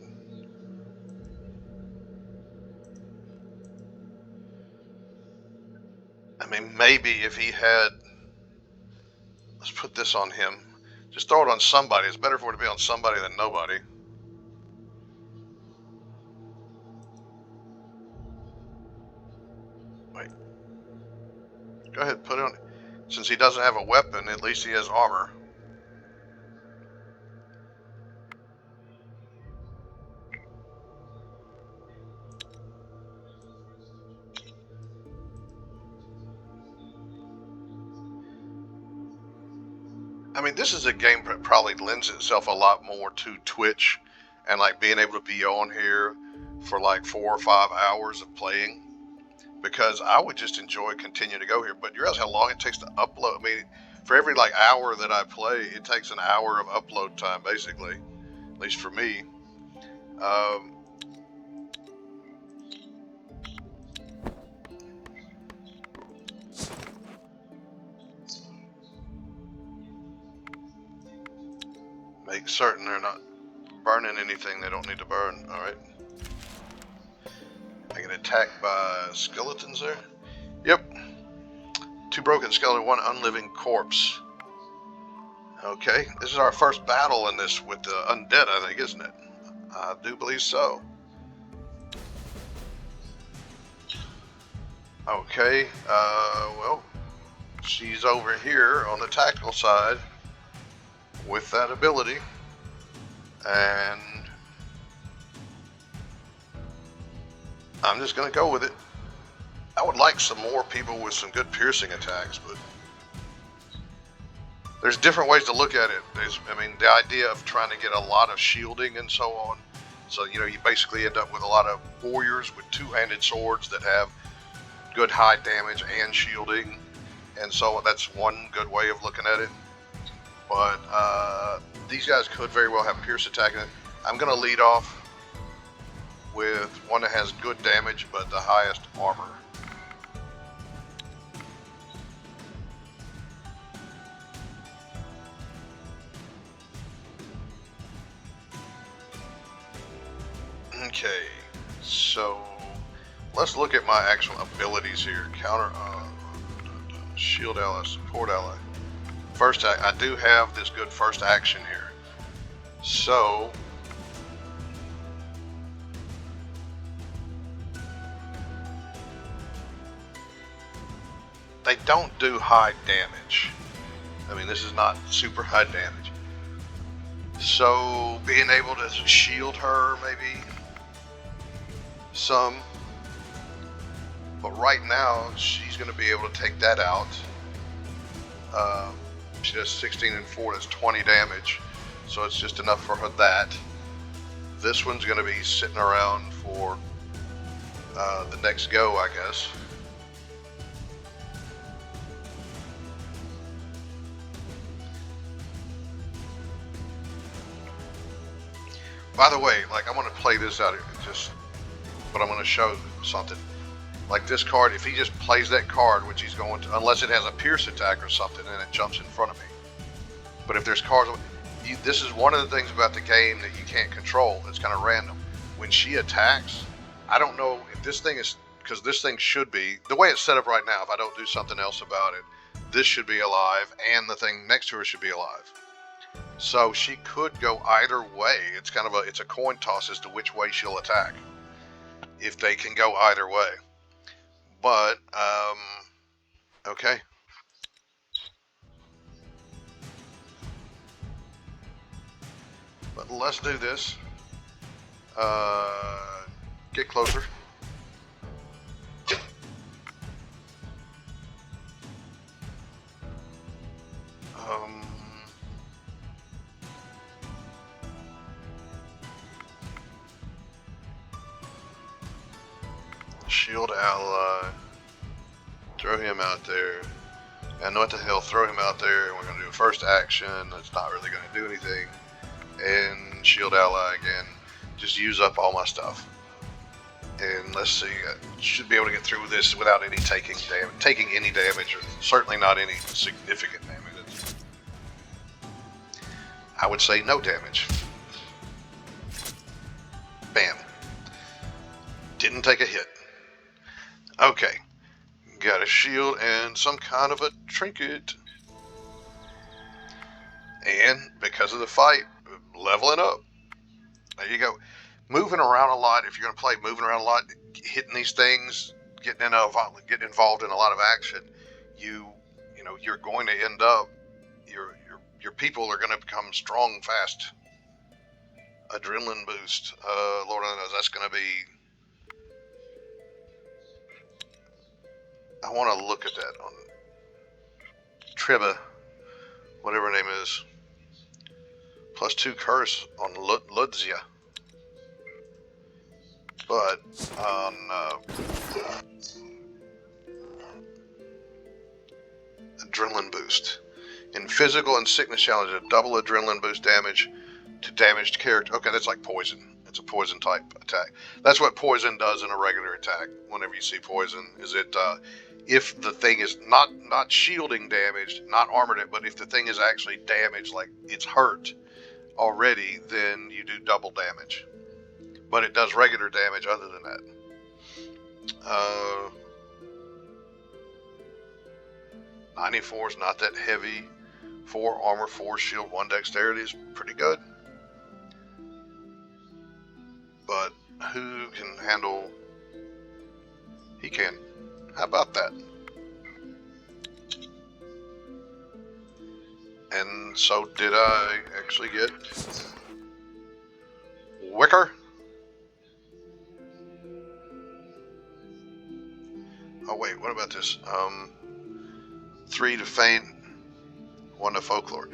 I mean, maybe if he had... Let's put this on him. Just throw it on somebody. It's better for it to be on somebody than nobody. Wait. Go ahead, put it on. Since he doesn't have a weapon, at least he has armor. I mean, this is a game that probably lends itself a lot more to Twitch and like being able to be on here for like 4 or 5 hours of playing, because I would just enjoy continuing to go here. But you realize how long it takes to upload? I mean, for every like hour that I play, it takes an hour of upload time, basically, at least for me. Make certain they're not burning anything they don't need to burn. All right. I get attacked by skeletons there. Yep. 2 broken skeleton, 1 unliving corpse. Okay, this is our first battle in this with the undead, I think, isn't it? I do believe so. Okay, well, she's over here on the tactical side with that ability, and I'm just going to go with it. I would like some more people with some good piercing attacks, but there's different ways to look at it. I mean, the idea of trying to get a lot of shielding and so on. So, you know, you basically end up with a lot of warriors with 2-handed swords that have good high damage and shielding. And so that's one good way of looking at it. But these guys could very well have pierce attack in it. I'm going to lead off with one that has good damage but the highest armor. Okay, so let's look at my actual abilities here. Counter, shield ally, support ally. First, I do have this good first action here. So, they don't do high damage. I mean, this is not super high damage. So, being able to shield her, maybe some. But right now, she's going to be able to take that out. She does 16 and 4, that's 20 damage. So it's just enough for her that. This one's going to be sitting around for the next go, I guess. By the way, like, I'm going to play this out here, but I'm going to show something. Like this card, if he just plays that card, which he's going to, unless it has a pierce attack or something, and it jumps in front of me. But if there's cards, this is one of the things about the game that you can't control. It's kind of random. When she attacks, I don't know if this thing is, because this thing should be, the way it's set up right now, if I don't do something else about it, this should be alive, and the thing next to her should be alive. So she could go either way. It's kind of it's a coin toss as to which way she'll attack, if they can go either way. But, okay. But let's do this. Get closer. Shield ally. Throw him out there. I know what the hell, throw him out there. We're going to do a first action. That's not really going to do anything. And shield ally again. Just use up all my stuff. And let's see, I should be able to get through this without any taking any damage, or certainly not any significant damage. I would say no damage. Bam. Didn't take a hit. Okay. Got a shield and some kind of a trinket. And because of the fight, leveling up. There you go. Moving around a lot, if you're going to play moving around a lot, hitting these things, getting involved in a lot of action, you're going to end up, your people are going to become strong fast. Adrenaline boost. Lord knows that's going to be, I want to look at that on Triba, whatever her name is. +2 curse on Ludzia. But on adrenaline boost. In physical and sickness challenges, a double adrenaline boost damage to damaged character. Okay, that's like poison. It's a poison type attack. That's what poison does in a regular attack. Whenever you see poison, is it if the thing is not shielding damaged, not armored it, but if the thing is actually damaged, like it's hurt already, then you do double damage. But it does regular damage other than that. 94 is not that heavy. 4 armor, 4 shield, 1 dexterity is pretty good. But who can handle? He can. How about that? And so did I actually get Wicker? Oh wait, what about this? 3 to faint, 1 to folklore.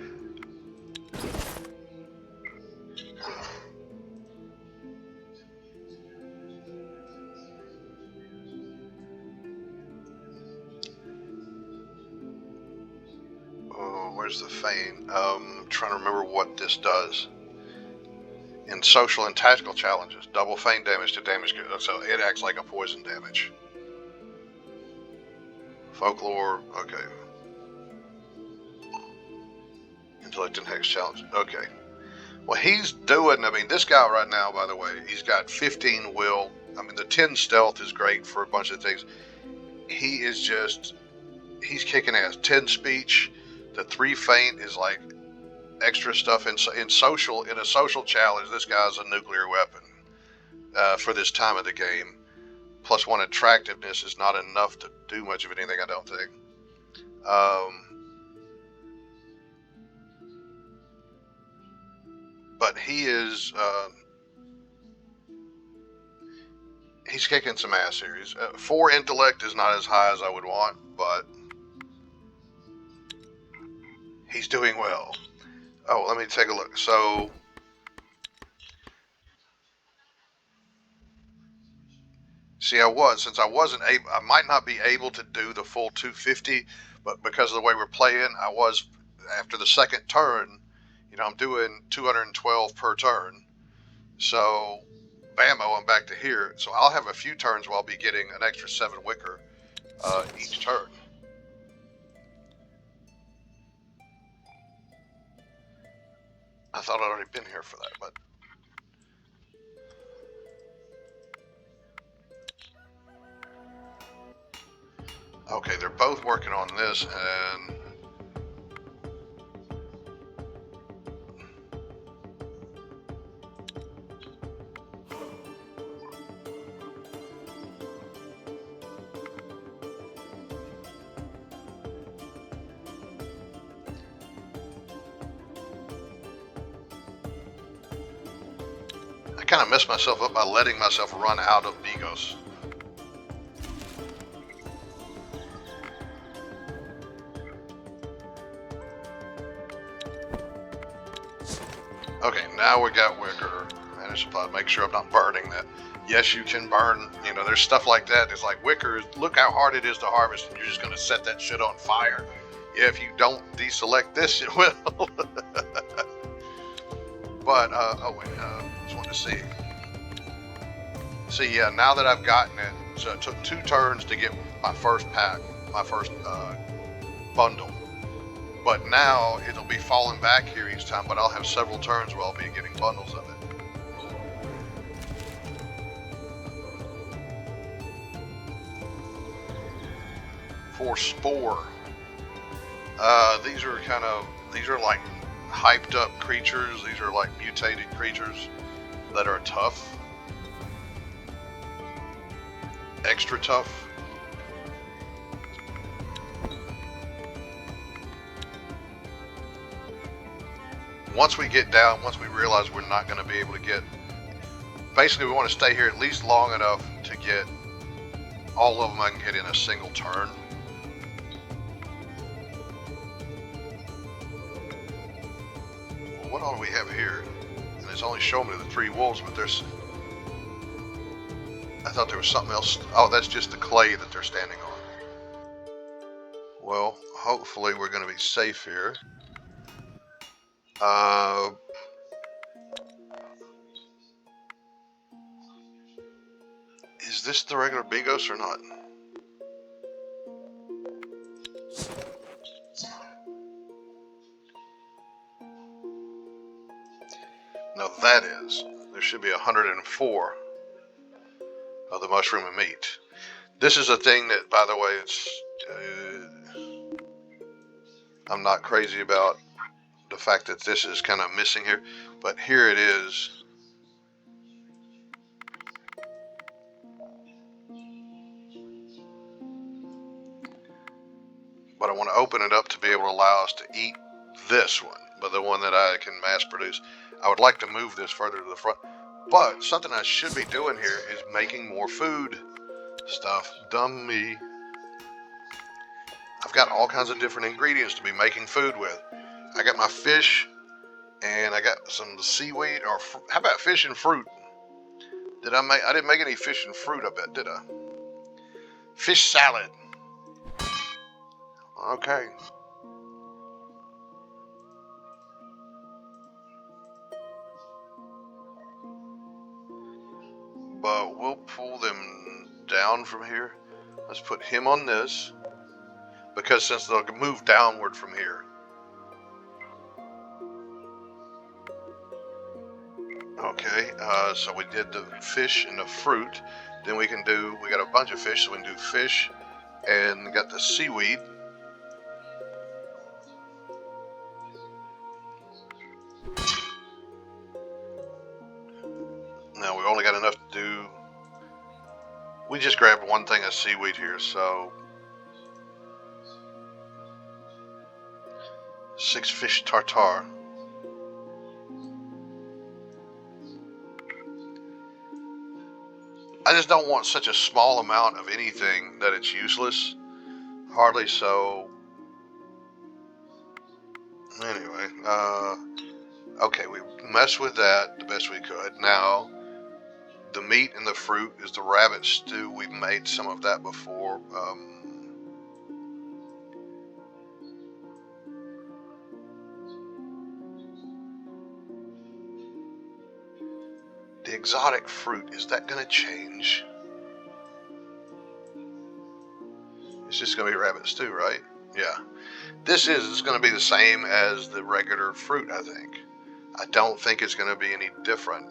Oh, where's the feint? Trying to remember what this does. In social and tactical challenges, double feint damage to damage, so it acts like a poison damage. Folklore, okay. Intellect and hex challenge, okay. Well, he's doing, I mean, this guy right now, by the way, he's got 15 will. I mean, the 10 stealth is great for a bunch of things. He is just, he's kicking ass. 10 speech, the 3 feint is like extra stuff in a social challenge. This guy's a nuclear weapon for this time of the game. +1 attractiveness is not enough to do much of anything, I don't think. But he is, he's kicking some ass here. 4 intellect is not as high as I would want, but he's doing well. Oh, let me take a look. So See, since I wasn't able, I might not be able to do the full 250, but because of the way we're playing, I was, after the second turn, I'm doing 212 per turn. So, bammo, I'm back to here. So I'll have a few turns where I'll be getting an extra 7 wicker each turn. I thought I'd already been here for that, but... Okay, they're both working on this, and... I kind of messed myself up by letting myself run out of Bigos. Okay, now we got wicker. Manage supply. Make sure I'm not burning that. Yes, you can burn. There's stuff like that. It's like wicker. Look how hard it is to harvest, and you're just going to set that shit on fire. Yeah, if you don't deselect this, it will. But, just want to see. See, yeah, now that I've gotten it, so it took 2 turns to get my first pack, my first bundle. But now it'll be falling back here each time, but I'll have several turns where I'll be getting bundles of it. For spore. These are like hyped up creatures. These are like mutated creatures that are tough. Extra tough. Once we realize we're not going to be able to get... Basically, we want to stay here at least long enough to get all of them I can get in a single turn. Well, what all do we have here? And it's only showing me the 3 wolves, but there's... I thought there was something else. Oh, that's just the clay that they're standing on. Well, hopefully we're going to be safe here. Is this the regular Bigos or not? No, that is. There should be 104 of the mushroom and meat. This is a thing that, by the way, I'm not crazy about the fact that this is kind of missing here, but here it is. But I want to open it up to be able to allow us to eat this one, but the one that I can mass produce. I would like to move this further to the front, but something I should be doing here is making more food stuff. Dumb me. I've got all kinds of different ingredients to be making food with. I got my fish, and I got some seaweed, or how about fish and fruit? I didn't make any fish and fruit, I bet, did I? Fish salad. Okay. But we'll pull them down from here. Let's put him on this, because since they'll move downward from here. Okay, so we did the fish and the fruit. Then we got a bunch of fish, so we can do fish, and we got the seaweed. Now we only got enough to do. We just grabbed one thing of seaweed here, so 6 fish tartare. I just don't want such a small amount of anything that it's useless. Hardly so. Anyway, okay, we messed with that the best we could. Now, the meat and the fruit is the rabbit stew. We've made some of that before. The exotic fruit, is that going to change? It's just going to be rabbit stew, right? Yeah. It's going to be the same as the regular fruit, I think. I don't think it's going to be any different.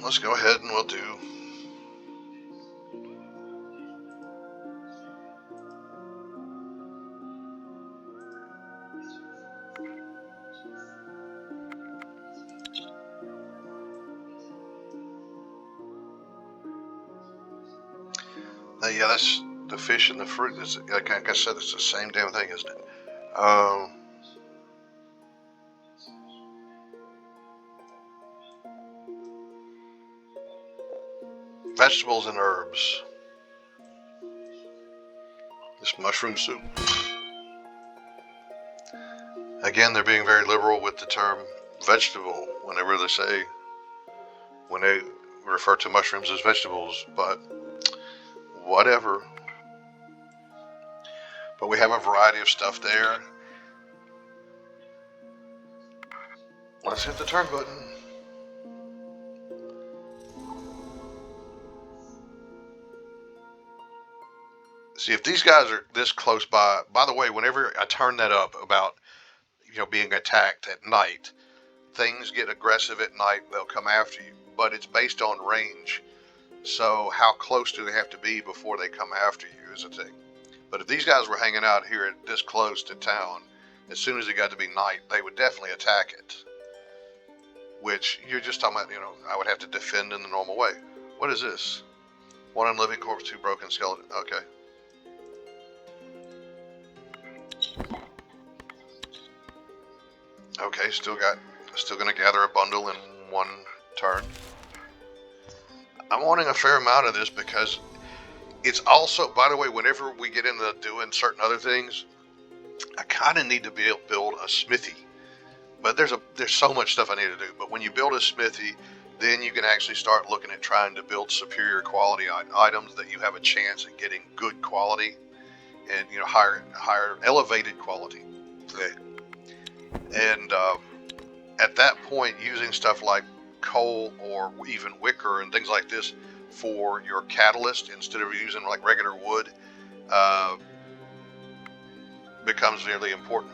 Let's go ahead and we'll do. Yeah, that's the fish and the fruit. Like I said, it's the same damn thing, isn't it? Vegetables and herbs. This mushroom soup. Again, they're being very liberal with the term vegetable whenever when they refer to mushrooms as vegetables, but whatever. But we have a variety of stuff there. Let's hit the turn button. See, if these guys are this close by the way, whenever I turn that up about, being attacked at night, things get aggressive at night, they'll come after you. But it's based on range. So how close do they have to be before they come after you is a thing. But if these guys were hanging out here this close to town, as soon as it got to be night, they would definitely attack it. Which you're just talking about, I would have to defend in the normal way. What is this? One unliving corpse, two broken skeleton. Okay. Okay, still gonna gather a bundle in one turn. I'm wanting a fair amount of this because it's also, by the way, whenever we get into doing certain other things, I kind of need to build a smithy. But there's so much stuff I need to do. But when you build a smithy, then you can actually start looking at trying to build superior quality items that you have a chance at getting good quality and higher elevated quality. And at that point, using stuff like coal or even wicker and things like this for your catalyst instead of using like regular wood becomes really important.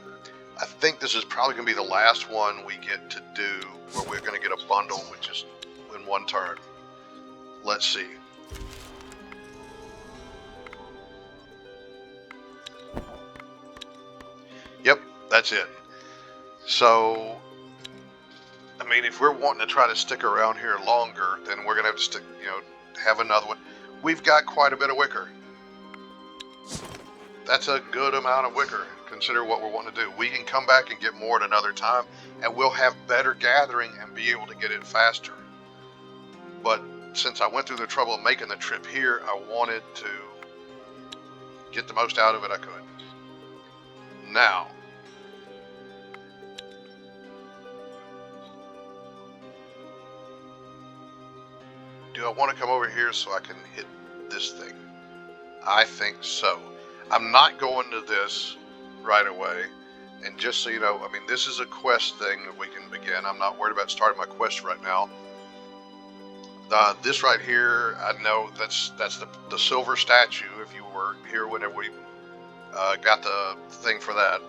I think this is probably going to be the last one we get to do where we're going to get a bundle with just in one turn. Let's see. Yep, that's it. So, I mean, if we're wanting to try to stick around here longer, then we're going to have to have another one. We've got quite a bit of wicker. That's a good amount of wicker. Consider what we're wanting to do. We can come back and get more at another time, and we'll have better gathering and be able to get it faster. But since I went through the trouble of making the trip here, I wanted to get the most out of it I could. Now, do I want to come over here so I can hit this thing? I think so. I'm not going to this right away. And just so you know, I mean, this is a quest thing that we can begin. I'm not worried about starting my quest right now. This right here, I know that's the silver statue. If you were here whenever we got the thing for that,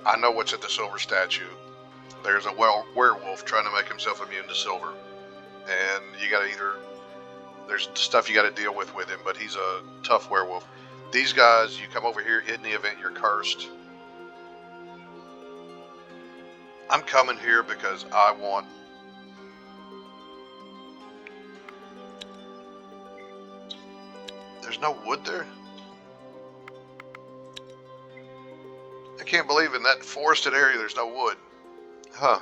I know what's at the silver statue. There's a werewolf trying to make himself immune to silver. And you gotta there's stuff you gotta deal with him, but he's a tough werewolf. These guys, you come over here in the event you're cursed. I'm coming here because I want... There's no wood there? I can't believe in that forested area there's no wood. Huh.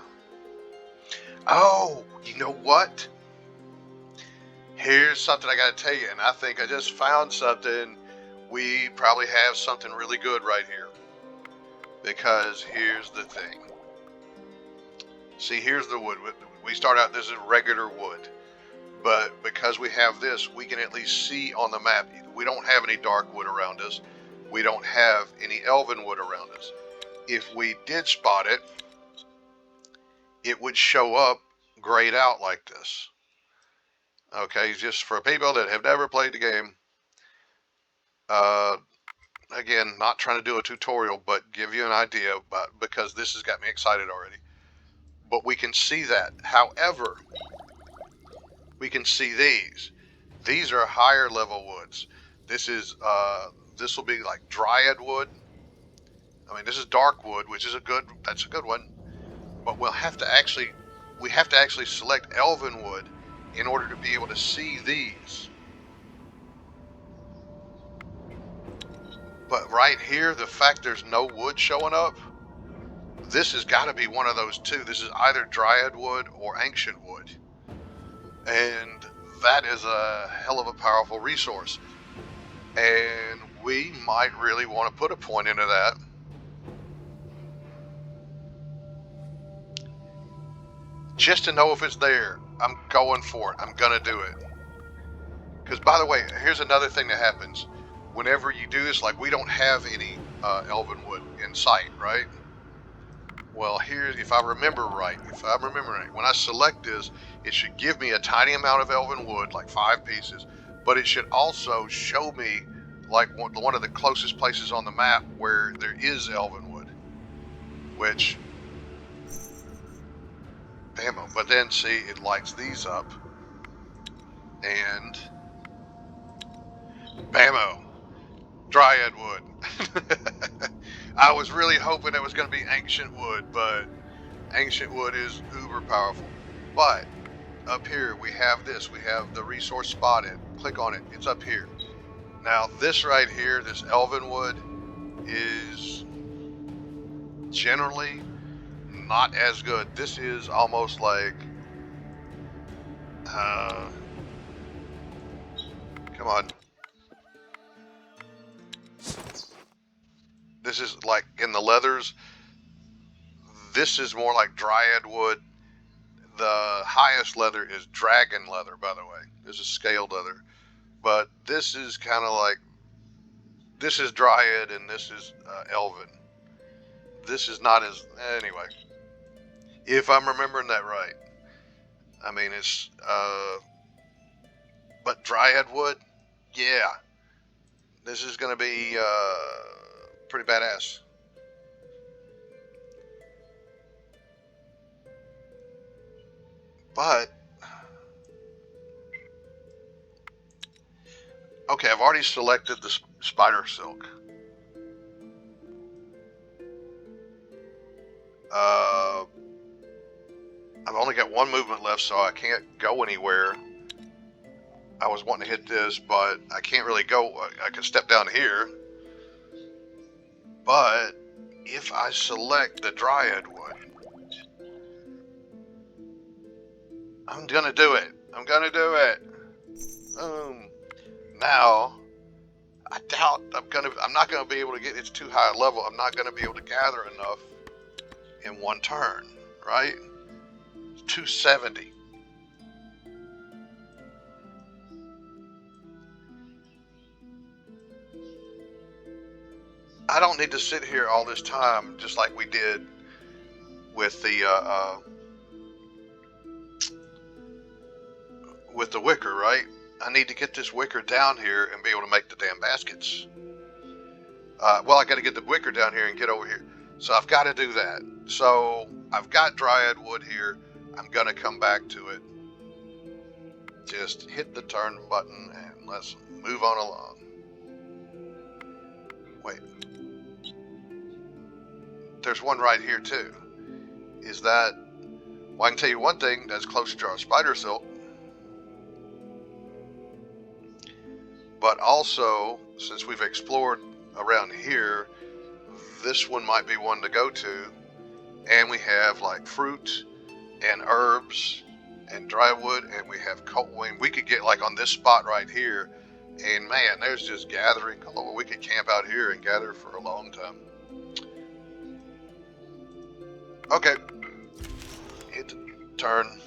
Oh, you know what? Here's something I got to tell you, and I think I just found something. We probably have something really good right here. Because here's the thing. See, here's the wood. We start out, this is regular wood. But because we have this, we can at least see on the map. We don't have any dark wood around us. We don't have any elven wood around us. If we did spot it, it would show up grayed out like this. Okay, just for people that have never played the game. Uh, Again, not trying to do a tutorial, but give you an idea, but because this has got me excited already. But we can see that. However, we can see these. These are higher level woods. This is this will be like dryad wood. I mean, this is dark wood, which is that's a good one. But we have to actually select elven wood in order to be able to see these. But right here, the fact there's no wood showing up, this has got to be one of those two. This is either dryad wood or ancient wood. And that is a hell of a powerful resource. And we might really want to put a point into that. Just to know if it's there. I'm going for it. I'm going to do it. Because, by the way, here's another thing that happens. Whenever you do this, like we don't have any elven wood in sight, right? Well, here, if I remember right, when I select this, it should give me a tiny amount of elven wood, like 5 pieces, but it should also show me like one of the closest places on the map where there is elven wood, which, bammo. But then see, it lights these up, and bammo, dryad wood. I was really hoping it was going to be ancient wood, but ancient wood is uber powerful. But up here we have this. We have the resource spotted. Click on it. It's up here. Now this right here, this elven wood, is generally not as good. This is almost like, come on. This is like in the leathers. This is more like dryad wood. The highest leather is dragon leather, by the way. This is scaled leather. But this is kind of like, this is dryad and this is elven. This is not as, anyway. If I'm remembering that right. I mean, it's, but dryad wood, yeah. This is going to be pretty badass. But, okay, I've already selected the spider silk. I've only got one movement left, so I can't go anywhere. I was wanting to hit this, but I can't really go. I can step down here. But if I select the dryad wood, I'm going to do it. I'm going to do it. Now, I doubt I'm not going to be able to get, it's too high a level. I'm not going to be able to gather enough in one turn, right? 270. I don't need to sit here all this time just like we did with the wicker, right? I need to get this wicker down here and be able to make the damn baskets. Well, I got to get the wicker down here and get over here. So I've got to do that. So I've got dryad wood here. I'm going to come back to it. Just hit the turn button and let's move on along. Wait. There's one right here too. Is that, well, I can tell you one thing that's close to our spider silk. But also, since we've explored around here, this one might be one to go to. And we have like fruit and herbs and dry wood, and we have coal. We could get like on this spot right here, and man, there's just gathering coal. We could camp out here and gather for a long time. Okay, hit turn.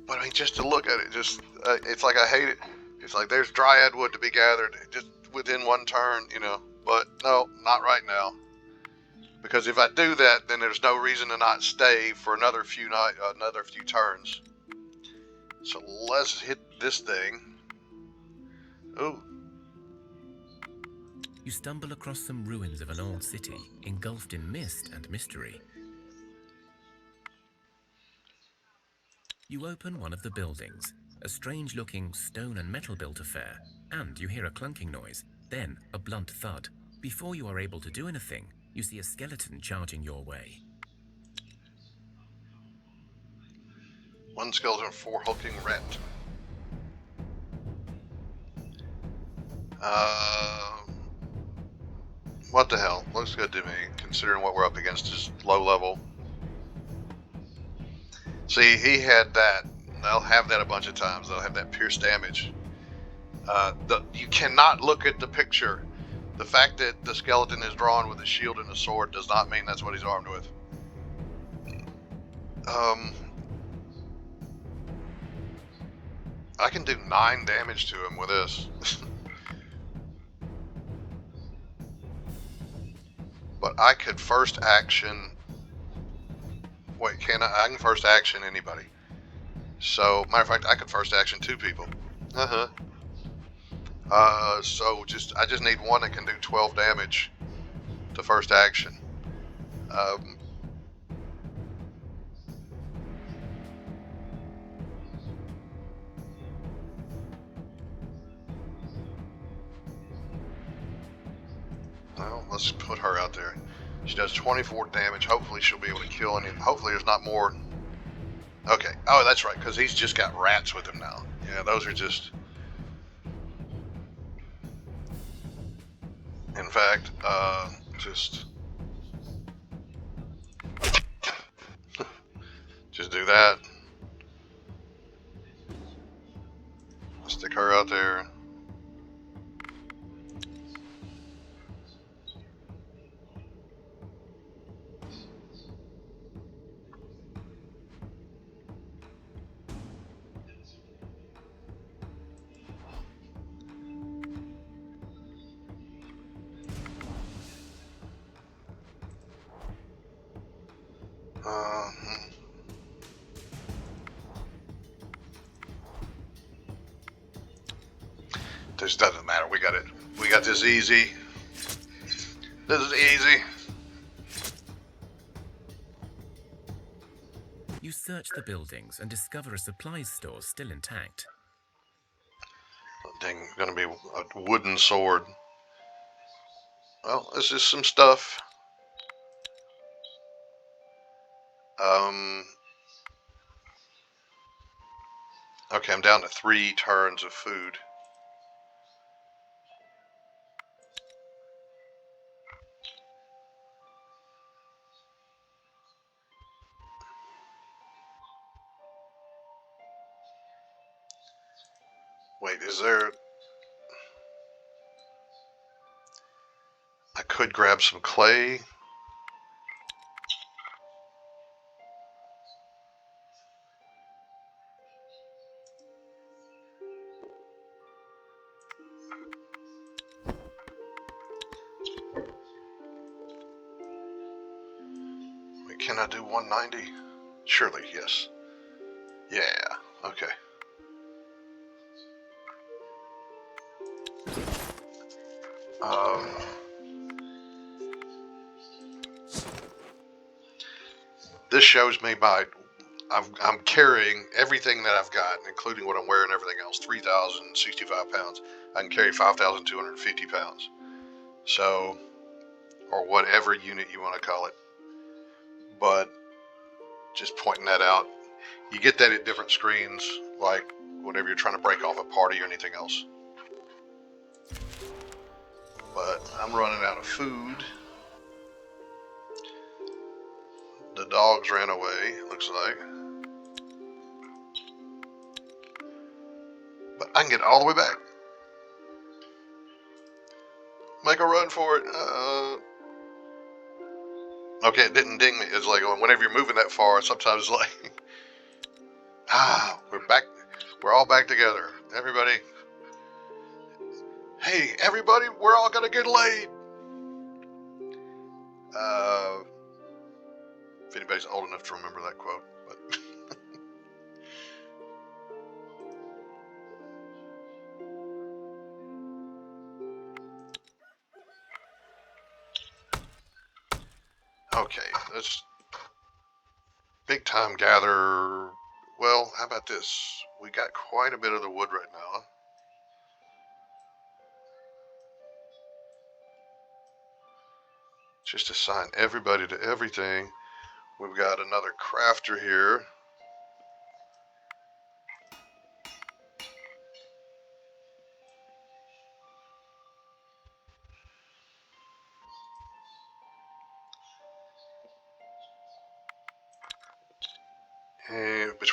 But I mean, just to look at it, just it's like I hate it. It's like there's dryad wood to be gathered just within one turn, you know. But no, not right now. Because if I do that, then there's no reason to not stay for another few turns. So let's hit this thing. Ooh. You stumble across some ruins of an old city, engulfed in mist and mystery. You open one of the buildings, a strange-looking stone and metal-built affair, and you hear a clunking noise, then a blunt thud. Before you are able to do anything, you see a skeleton charging your way. One skeleton, 4 hulking rat. What the hell? Looks good to me, considering what we're up against is low level. See, he had that. They'll have that a bunch of times. They'll have that pierce damage. You cannot look at the picture. The fact that the skeleton is drawn with a shield and a sword does not mean that's what he's armed with. I can do 9 damage to him with this. But I could first action... Wait, can I? I can first action anybody. So, matter of fact, I could first action 2 people. So I just need one that can do 12 damage to first action. Well, let's put her out there. She does 24 damage. Hopefully she'll be able to kill any. Hopefully there's not more. Okay. Oh, that's right, because he's just got rats with him now. Yeah, those are just... In fact, just do that. Stick her out there. This doesn't matter. We got it. We got this easy. This is easy. You search the buildings and discover a supplies store still intact. Dang, gonna be a wooden sword. Well, this is some stuff. Okay, I'm down to 3 turns of food. Wait, is there... I could grab some clay. Wait, can I do 190? Surely, yes. Yeah, okay. This shows me I'm carrying everything that I've got, including what I'm wearing and everything else, 3,065 pounds. I can carry 5,250 pounds. So, or whatever unit you want to call it. But, just pointing that out. You get that at different screens, like whenever you're trying to break off a party or anything else. But I'm running out of food. dogs ran away, looks like. But I can get all the way back. Make a run for it. Okay, it didn't ding me. It's like whenever you're moving that far, sometimes it's like, we're back. We're all back together. Everybody. Hey, everybody, we're all gonna get laid. If anybody's old enough to remember that quote. But okay, let's big time gather. Well, how about this? We got quite a bit of the wood right now. Just assign everybody to everything. We've got another crafter here.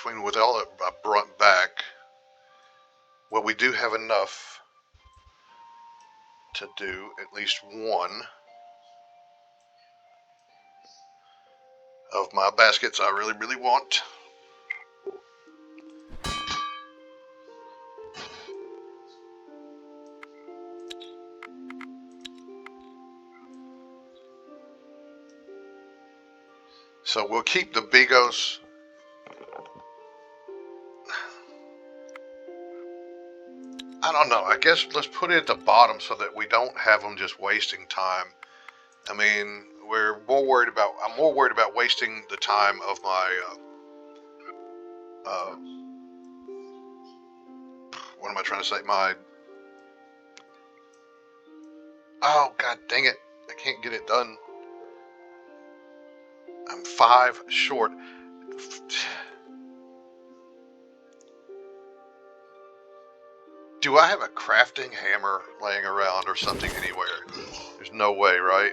And with all that I brought back, well, we do have enough to do at least one of my baskets I really, really want. So we'll keep the Bigos. I don't know. I guess let's put it at the bottom so that we don't have them just wasting time. I mean, I'm more worried about wasting the time of my, uh, what am I trying to say? Oh, god dang it. I can't get it done. I'm 5 short. Do I have a crafting hammer laying around or something anywhere? There's no way, right?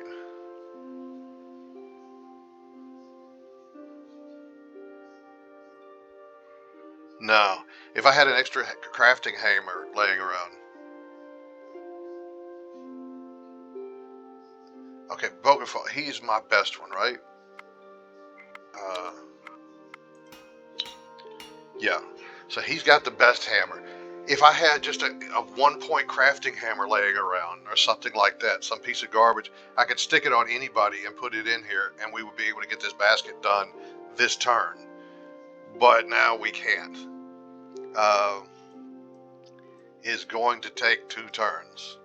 No. If I had an extra crafting hammer laying around. Okay, Bogafall, he's my best one, right? Uh, yeah. So he's got the best hammer. If I had just a 1-point crafting hammer laying around or something like that, some piece of garbage, I could stick it on anybody and put it in here and we would be able to get this basket done this turn. But now we can't. Is going to take 2 turns.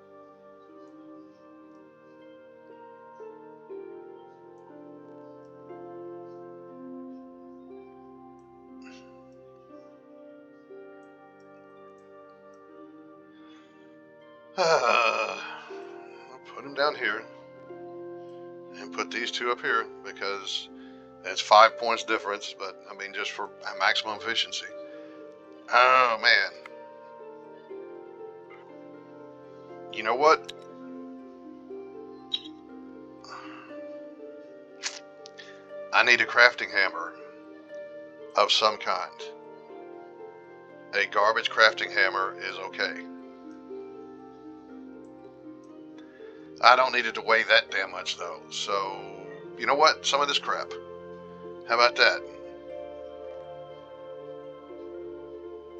I'll put them down here and put these 2 up here because that's 5 points difference, but I mean just for maximum efficiency. Oh man. You know what? I need a crafting hammer of some kind. A garbage crafting hammer is okay. I don't need it to weigh that damn much though. So, you know what? Some of this crap. How about that?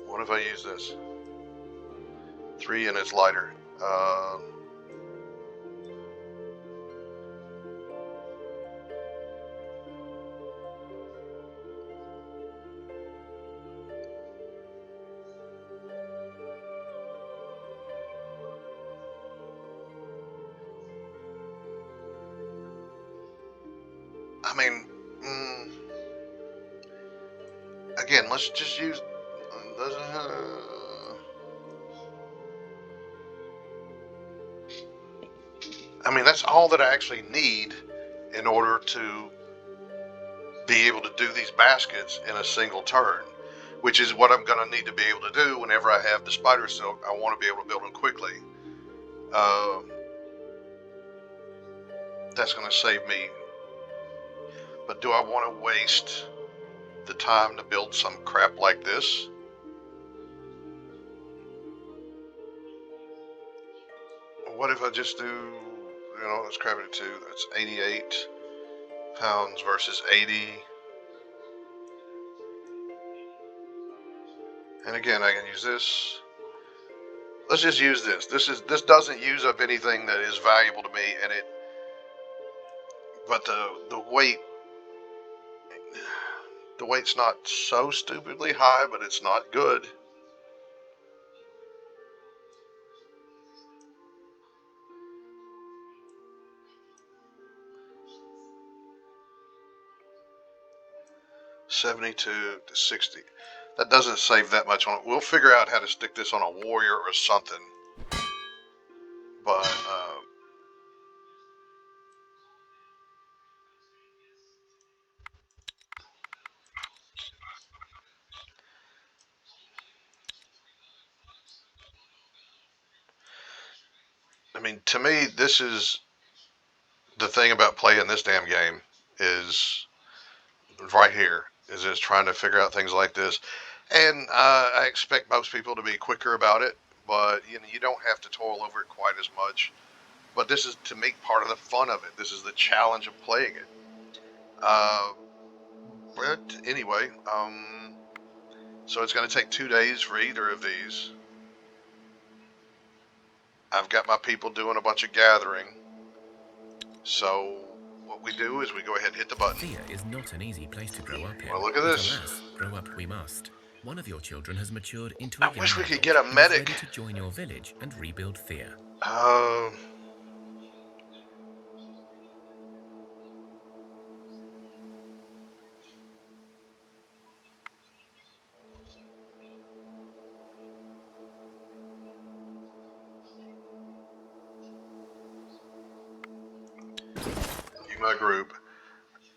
What if I use this? 3 and it's lighter. I mean, again, let's just use. I mean, that's all that I actually need in order to be able to do these baskets in a single turn, which is what I'm going to need to be able to do whenever I have the spider silk. I want to be able to build them quickly. That's going to save me But do I want to waste the time to build some crap like this? What if I just do, let's crap it at 2. That's 88 pounds versus 80. And again, I can use this. Let's just use this. This doesn't use up anything that is valuable to me, but the weight's not so stupidly high, but it's not good. $72 to $60. That doesn't save that much on it. We'll figure out how to stick this on a warrior or something. But I mean, to me, this is the thing about playing this damn game is right here. Is just trying to figure out things like this, and I expect most people to be quicker about it. But you don't have to toil over it quite as much. But this is, to me, part of the fun of it. This is the challenge of playing it. But anyway, so it's going to take 2 days for either of these. I've got my people doing a bunch of gathering. So what we do is we go ahead and hit the button. Thea is not an easy place to grow up in. Well, look at but this. Alas, grow up we must. One of your children has matured into I a young wish we could adult get a and is medic. ready to join your village and rebuild Thea. In my group,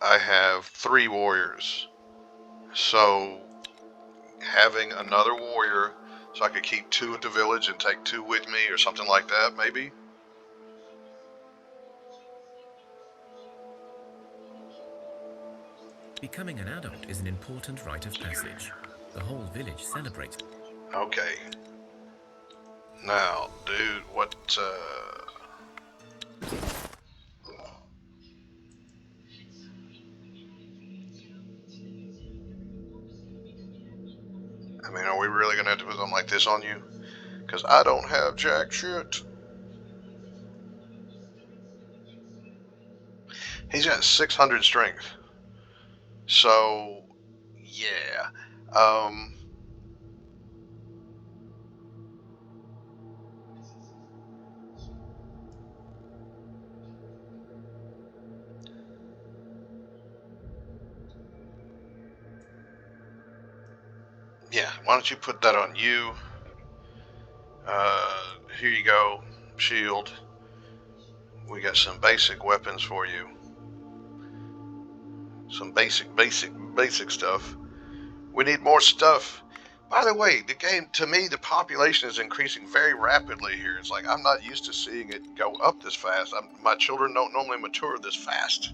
I have 3 warriors. So having another warrior, so I could keep 2 at the village and take 2 with me or something like that, maybe. Becoming an adult is an important rite of passage. The whole village celebrates. Okay. Now, dude, what, I mean, are we really going to have to put something like this on you? Because I don't have jack shit. He's got 600 strength. So, yeah. Yeah, why don't you put that on you? Here you go. Shield. We got some basic weapons for you. Some basic stuff. We need more stuff. By the way, the game, to me, the population is increasing very rapidly here. It's like I'm not used to seeing it go up this fast. My children don't normally mature this fast.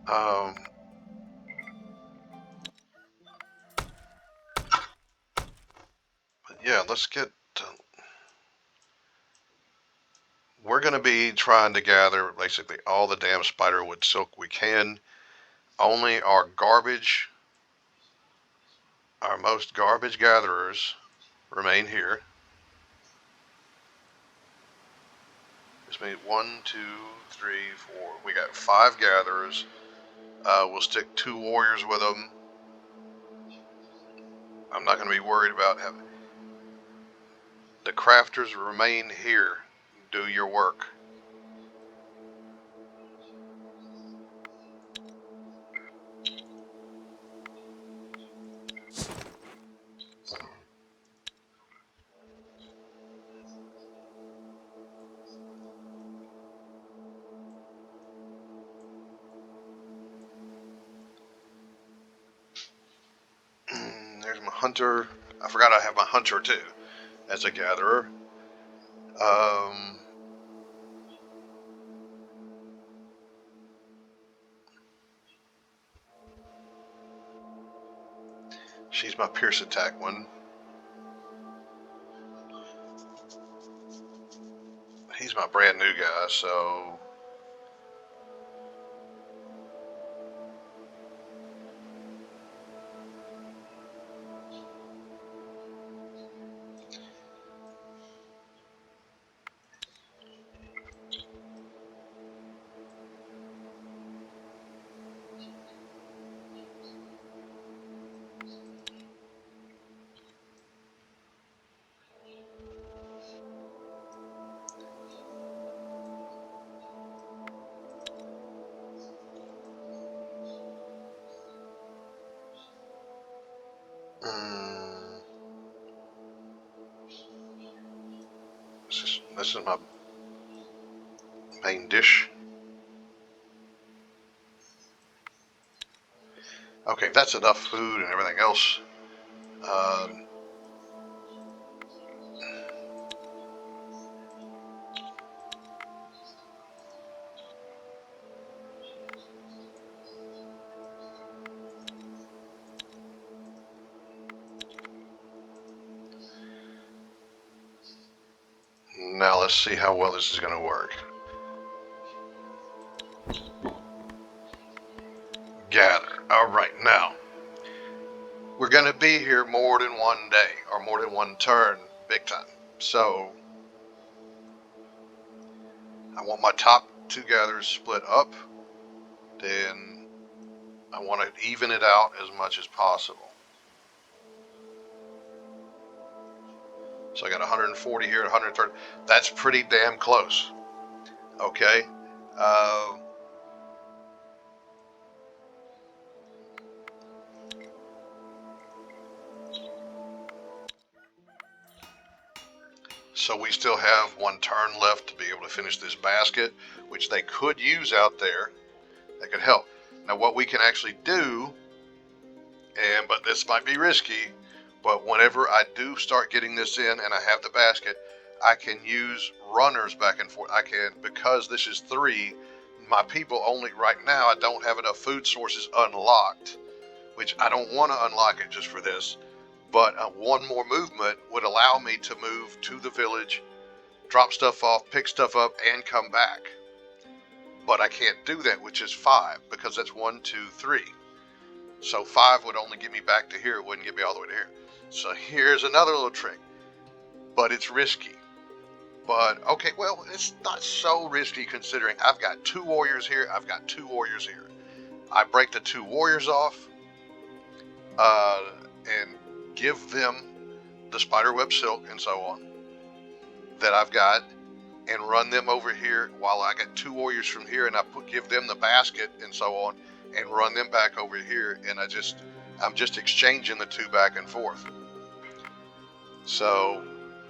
Um, but yeah, let's get. We're going to be trying to gather basically all the damn spiderwood silk we can. Only our most garbage gatherers remain here. This means 1, 2, 3, 4. We got 5 gatherers. We'll stick 2 warriors with them. I'm not going to be worried about having the crafters remain here. Do your work. There's my hunter. I forgot I have my hunter too as a gatherer. Um, She's my pierce attack one. He's my brand new guy, so... This is my main dish. Okay, that's enough food and everything else. Now let's see how well this is going to work. Gather. All right, now we're going to be here more than one day or more than one turn, big time. So I want my top two gatherers split up. Then I want to even it out as much as possible. So I got 140 here, 130. That's pretty damn close. Okay. So we still have one turn left to be able to finish this basket, which they could use out there. That could help. Now what we can actually do, but this might be risky, but whenever I do start getting this in and I have the basket, I can use runners back and forth. I can, because this is 3, my people only, right now, I don't have enough food sources unlocked, which I don't want to unlock it just for this. But one more movement would allow me to move to the village, drop stuff off, pick stuff up, and come back. But I can't do that, which is 5, because that's 1, 2, 3. So 5 would only get me back to here. It wouldn't get me all the way to here. So here's another little trick. But it's risky. But, okay, well, it's not so risky considering I've got 2 warriors here. I've got 2 warriors here. I break the 2 warriors off and give them the spiderweb silk and so on that I've got, and run them over here while I got 2 warriors from here, and I give them the basket and so on, and run them back over here, and I'm just exchanging the 2 back and forth. So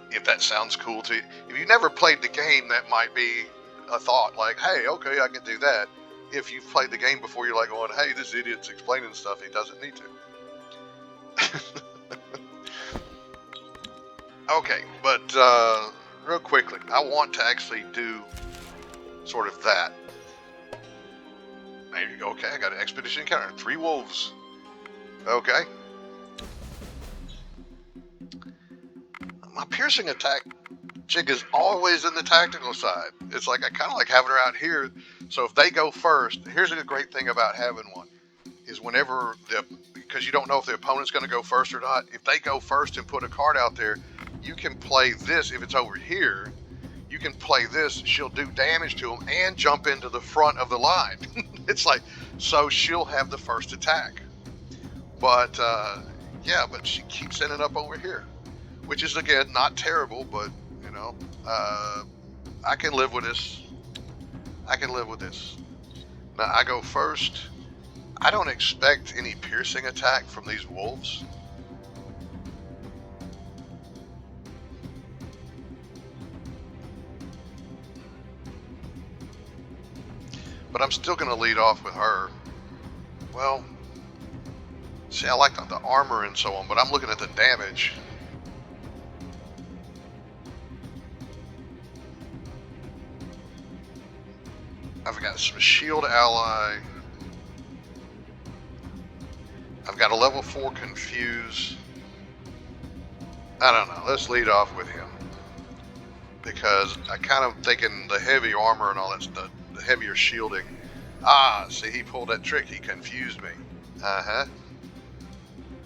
if that sounds cool to you, if you've never played the game, that might be a thought, like, hey, okay, I can do that. If you've played the game before, you're like going, hey, this idiot's explaining stuff he doesn't need to. Okay, but real quickly, I want to actually do sort of that. Maybe, okay, I got an expedition encounter. 3 wolves. Okay. My piercing attack chick is always in the tactical side. It's like I kind of like having her out here. So if they go first, here's a great thing about having one, is whenever because you don't know if the opponent's going to go first or not. If they go first and put a card out there, you can play this. If it's over here, you can play this. She'll do damage to them and jump into the front of the line. It's like, so she'll have the first attack. But yeah, but she keeps ending up over here, which is, again, not terrible, but you know, I can live with this. I can live with this. Now I go first. I don't expect any piercing attack from these wolves. But I'm still going to lead off with her. Well, see, I like the armor and so on, but I'm looking at the damage. I've got some shield ally. I've got a level 4 confuse. I don't know. Let's lead off with him. Because I kind of thinking the heavy armor and all that stuff, the heavier shielding. Ah, see, he pulled that trick. He confused me. Uh-huh.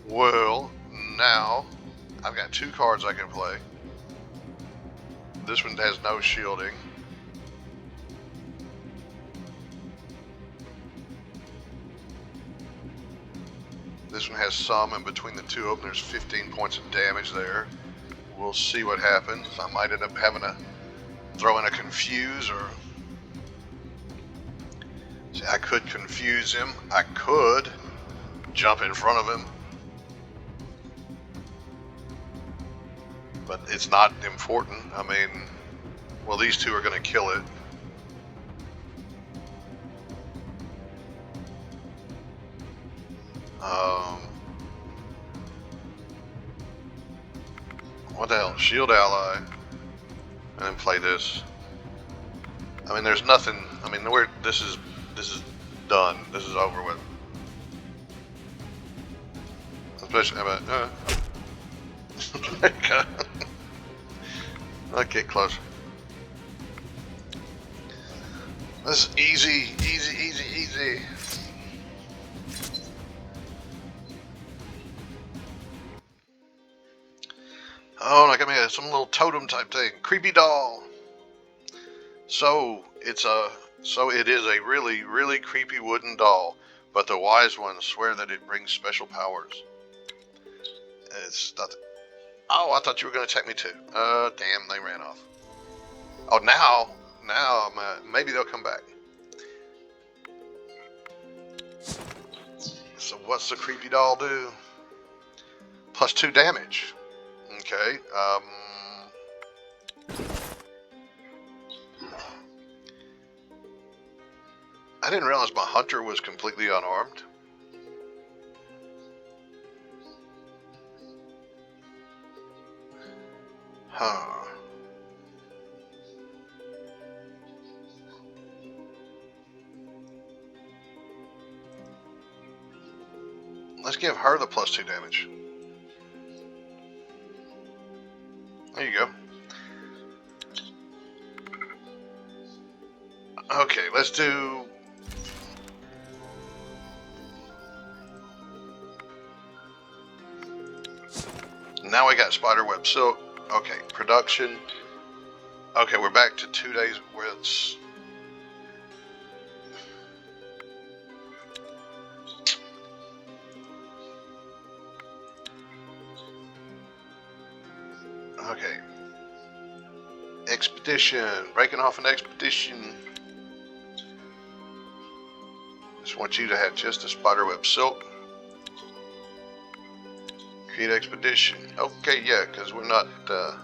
Well, now I've got 2 cards I can play. This one has no shielding. This one has some, and between the 2 of them, there's 15 points of damage there. We'll see what happens. I might end up having to throw in a confuse, or see, I could confuse him. I could jump in front of him, but it's not important. I mean, well, these 2 are going to kill it. What the hell? Shield ally, and then play this. I mean, there's nothing. I mean, this is done. This is over with. Especially, I'll get closer. This is easy, easy, easy, easy. Oh, and I got me some little totem type thing. Creepy doll. So it is a really, really creepy wooden doll, but the wise ones swear that it brings special powers. It's not. Oh, I thought you were going to attack me too. Damn, they ran off. Oh, now, maybe they'll come back. So what's the creepy doll do? +2 damage. Okay. I didn't realize my hunter was completely unarmed. Huh. Let's give her the +2 damage. There you go. Okay, let's do... Now we got spiderweb silk. Okay, production. Okay, we're back to 2 days where it's... Okay. Expedition. Breaking off an expedition. Just want you to have just a spiderweb silk. Create expedition. Okay, yeah, because we're not... Oh.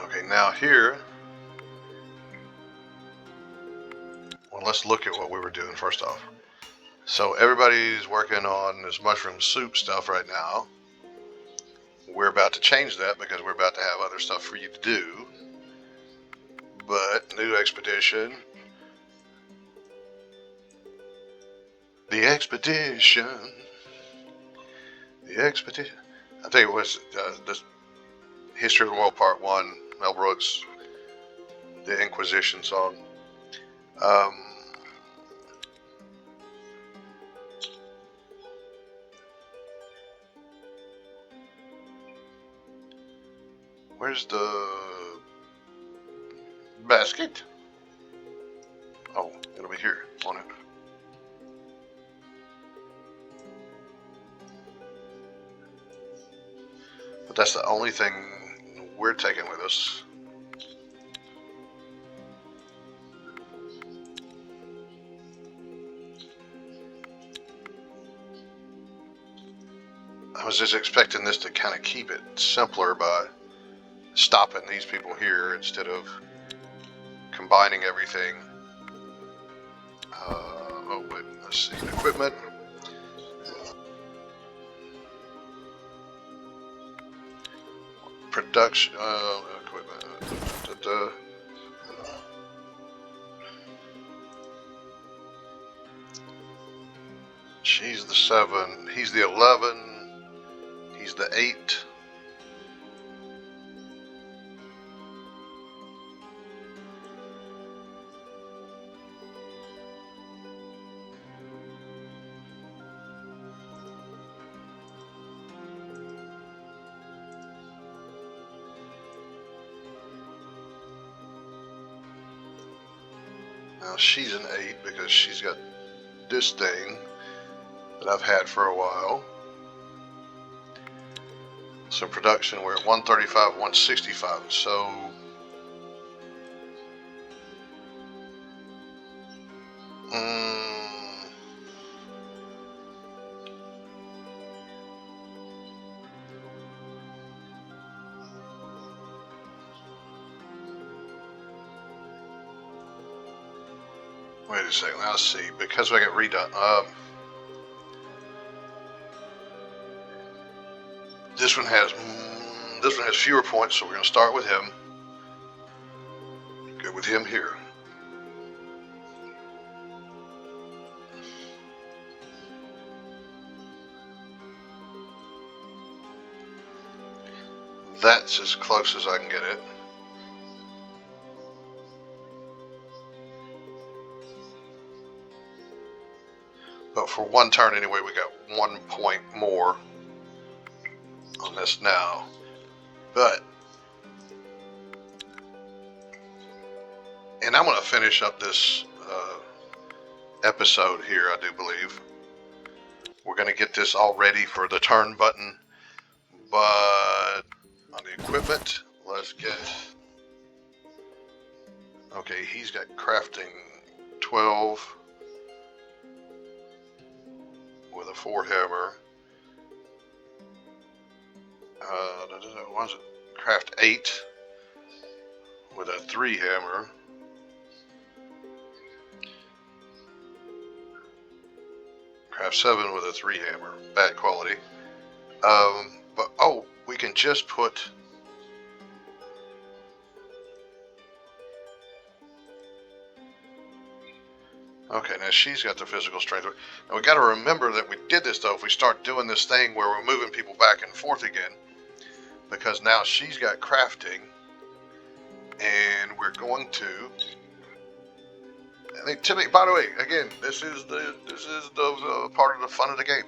Okay, now here... Well, let's look at what we were doing first off. So everybody's working on this mushroom soup stuff right now. We're about to change that because we're about to have other stuff for you to do. But new expedition. The expedition. The expedition. I tell you what, this History of the World Part 1, Mel Brooks, the Inquisition song. Where's the basket? Oh, it'll be here on it. But that's the only thing we're taking with us. I was just expecting this to kind of keep it simpler by stopping these people here instead of combining everything. Oh, wait, let's see. Equipment. production, equipment. She's the 7. He's the 11. He's the 8. Now she's an 8 because she's got this thing that I've had for a while. So production, we're at 135, 165. So wait a second. Let's see. Because I got redone. This one has fewer points, so we're going to start with him. Go with him here. That's as close as I can get it. But for one turn anyway, we got 1 point more on this now. But, and I'm going to finish up this episode here, I do believe. We're going to get this all ready for the turn button. But on the equipment, let's get... Okay, he's got crafting 12 with a 4 hammer. What was it? Craft 8 with a 3 hammer. Craft 7 with a 3 hammer. Bad quality. But oh, we can just put... Okay, now she's got the physical strength. Now we got to remember that we did this though. If we start doing this thing where we're moving people back and forth again, because now she's got crafting, and we're going to. I think, Timmy. By the way, again, this is the part of the fun of the game.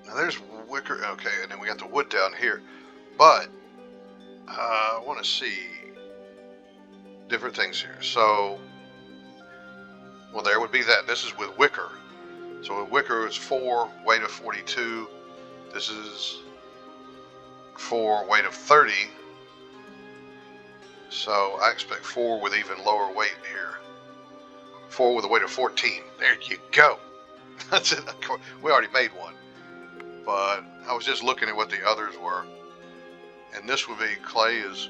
Now there's wicker. Okay, and then we got the wood down here, but. I want to see different things here. So, well, there would be that. This is with wicker. So with wicker, it's 4, weight of 42. This is 4, weight of 30. So I expect 4 with even lower weight here. 4 with a weight of 14. There you go. That's it. We already made one. But I was just looking at what the others were. And this would be clay is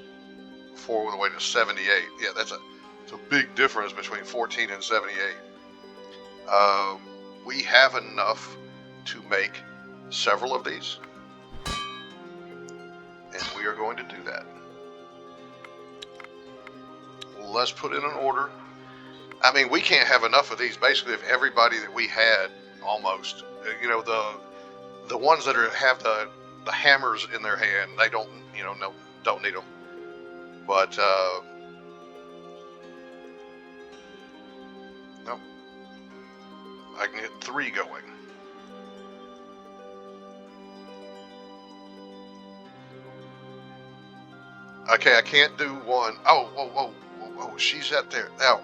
4 with a weight of 78. Yeah, it's a big difference between 14 and 78. We have enough to make several of these. And we are going to do that. Let's put in an order. I mean, we can't have enough of these. Basically, if everybody that we had, almost, you know, the ones that have the hammers in their hand, they don't, don't need them. But nope, I can get 3 going. Okay, I can't do 1. Oh, whoa, she's up there. Now,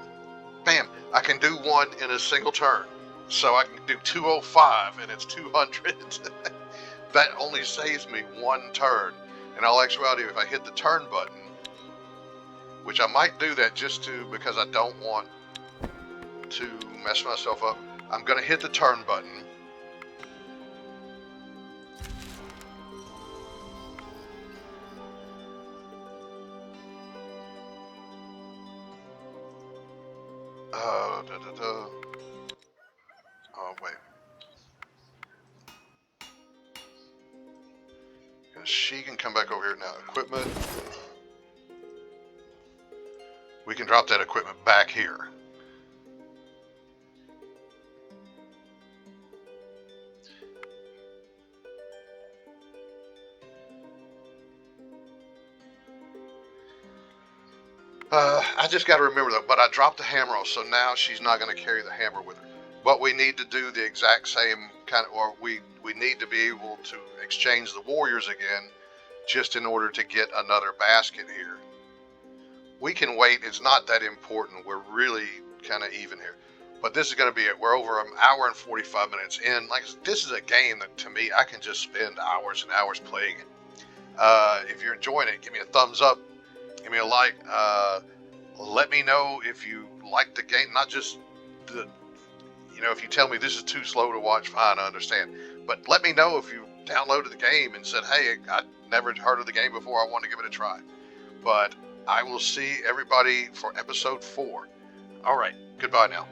bam, I can do 1 in a single turn. So I can do 205 and it's 200. That only saves me 1 turn. In all actuality, if I hit the turn button, which I might do that just because I don't want to mess myself up, I'm going to hit the turn button. Oh, wait. come back over here now. Equipment. We can drop that equipment back here. I just got to remember that, but I dropped the hammer off, so now she's not going to carry the hammer with her. But we need to do the exact same kind of, or we need to be able to exchange the warriors again, just in order to get another basket here. We can wait, it's not that important, we're really kind of even here. But this is going to be it. We're over an hour and 45 minutes in. Like, this is a game that, to me, I can just spend hours and hours playing it. If you're enjoying it, give me a thumbs up. Give me a like. Let me know if you like the game. Not just the, if you tell me this is too slow to watch, fine, I understand. But let me know if you downloaded the game and said, hey, I never heard of the game before, I want to give it a try. But I will see everybody for episode 4. All right, goodbye now.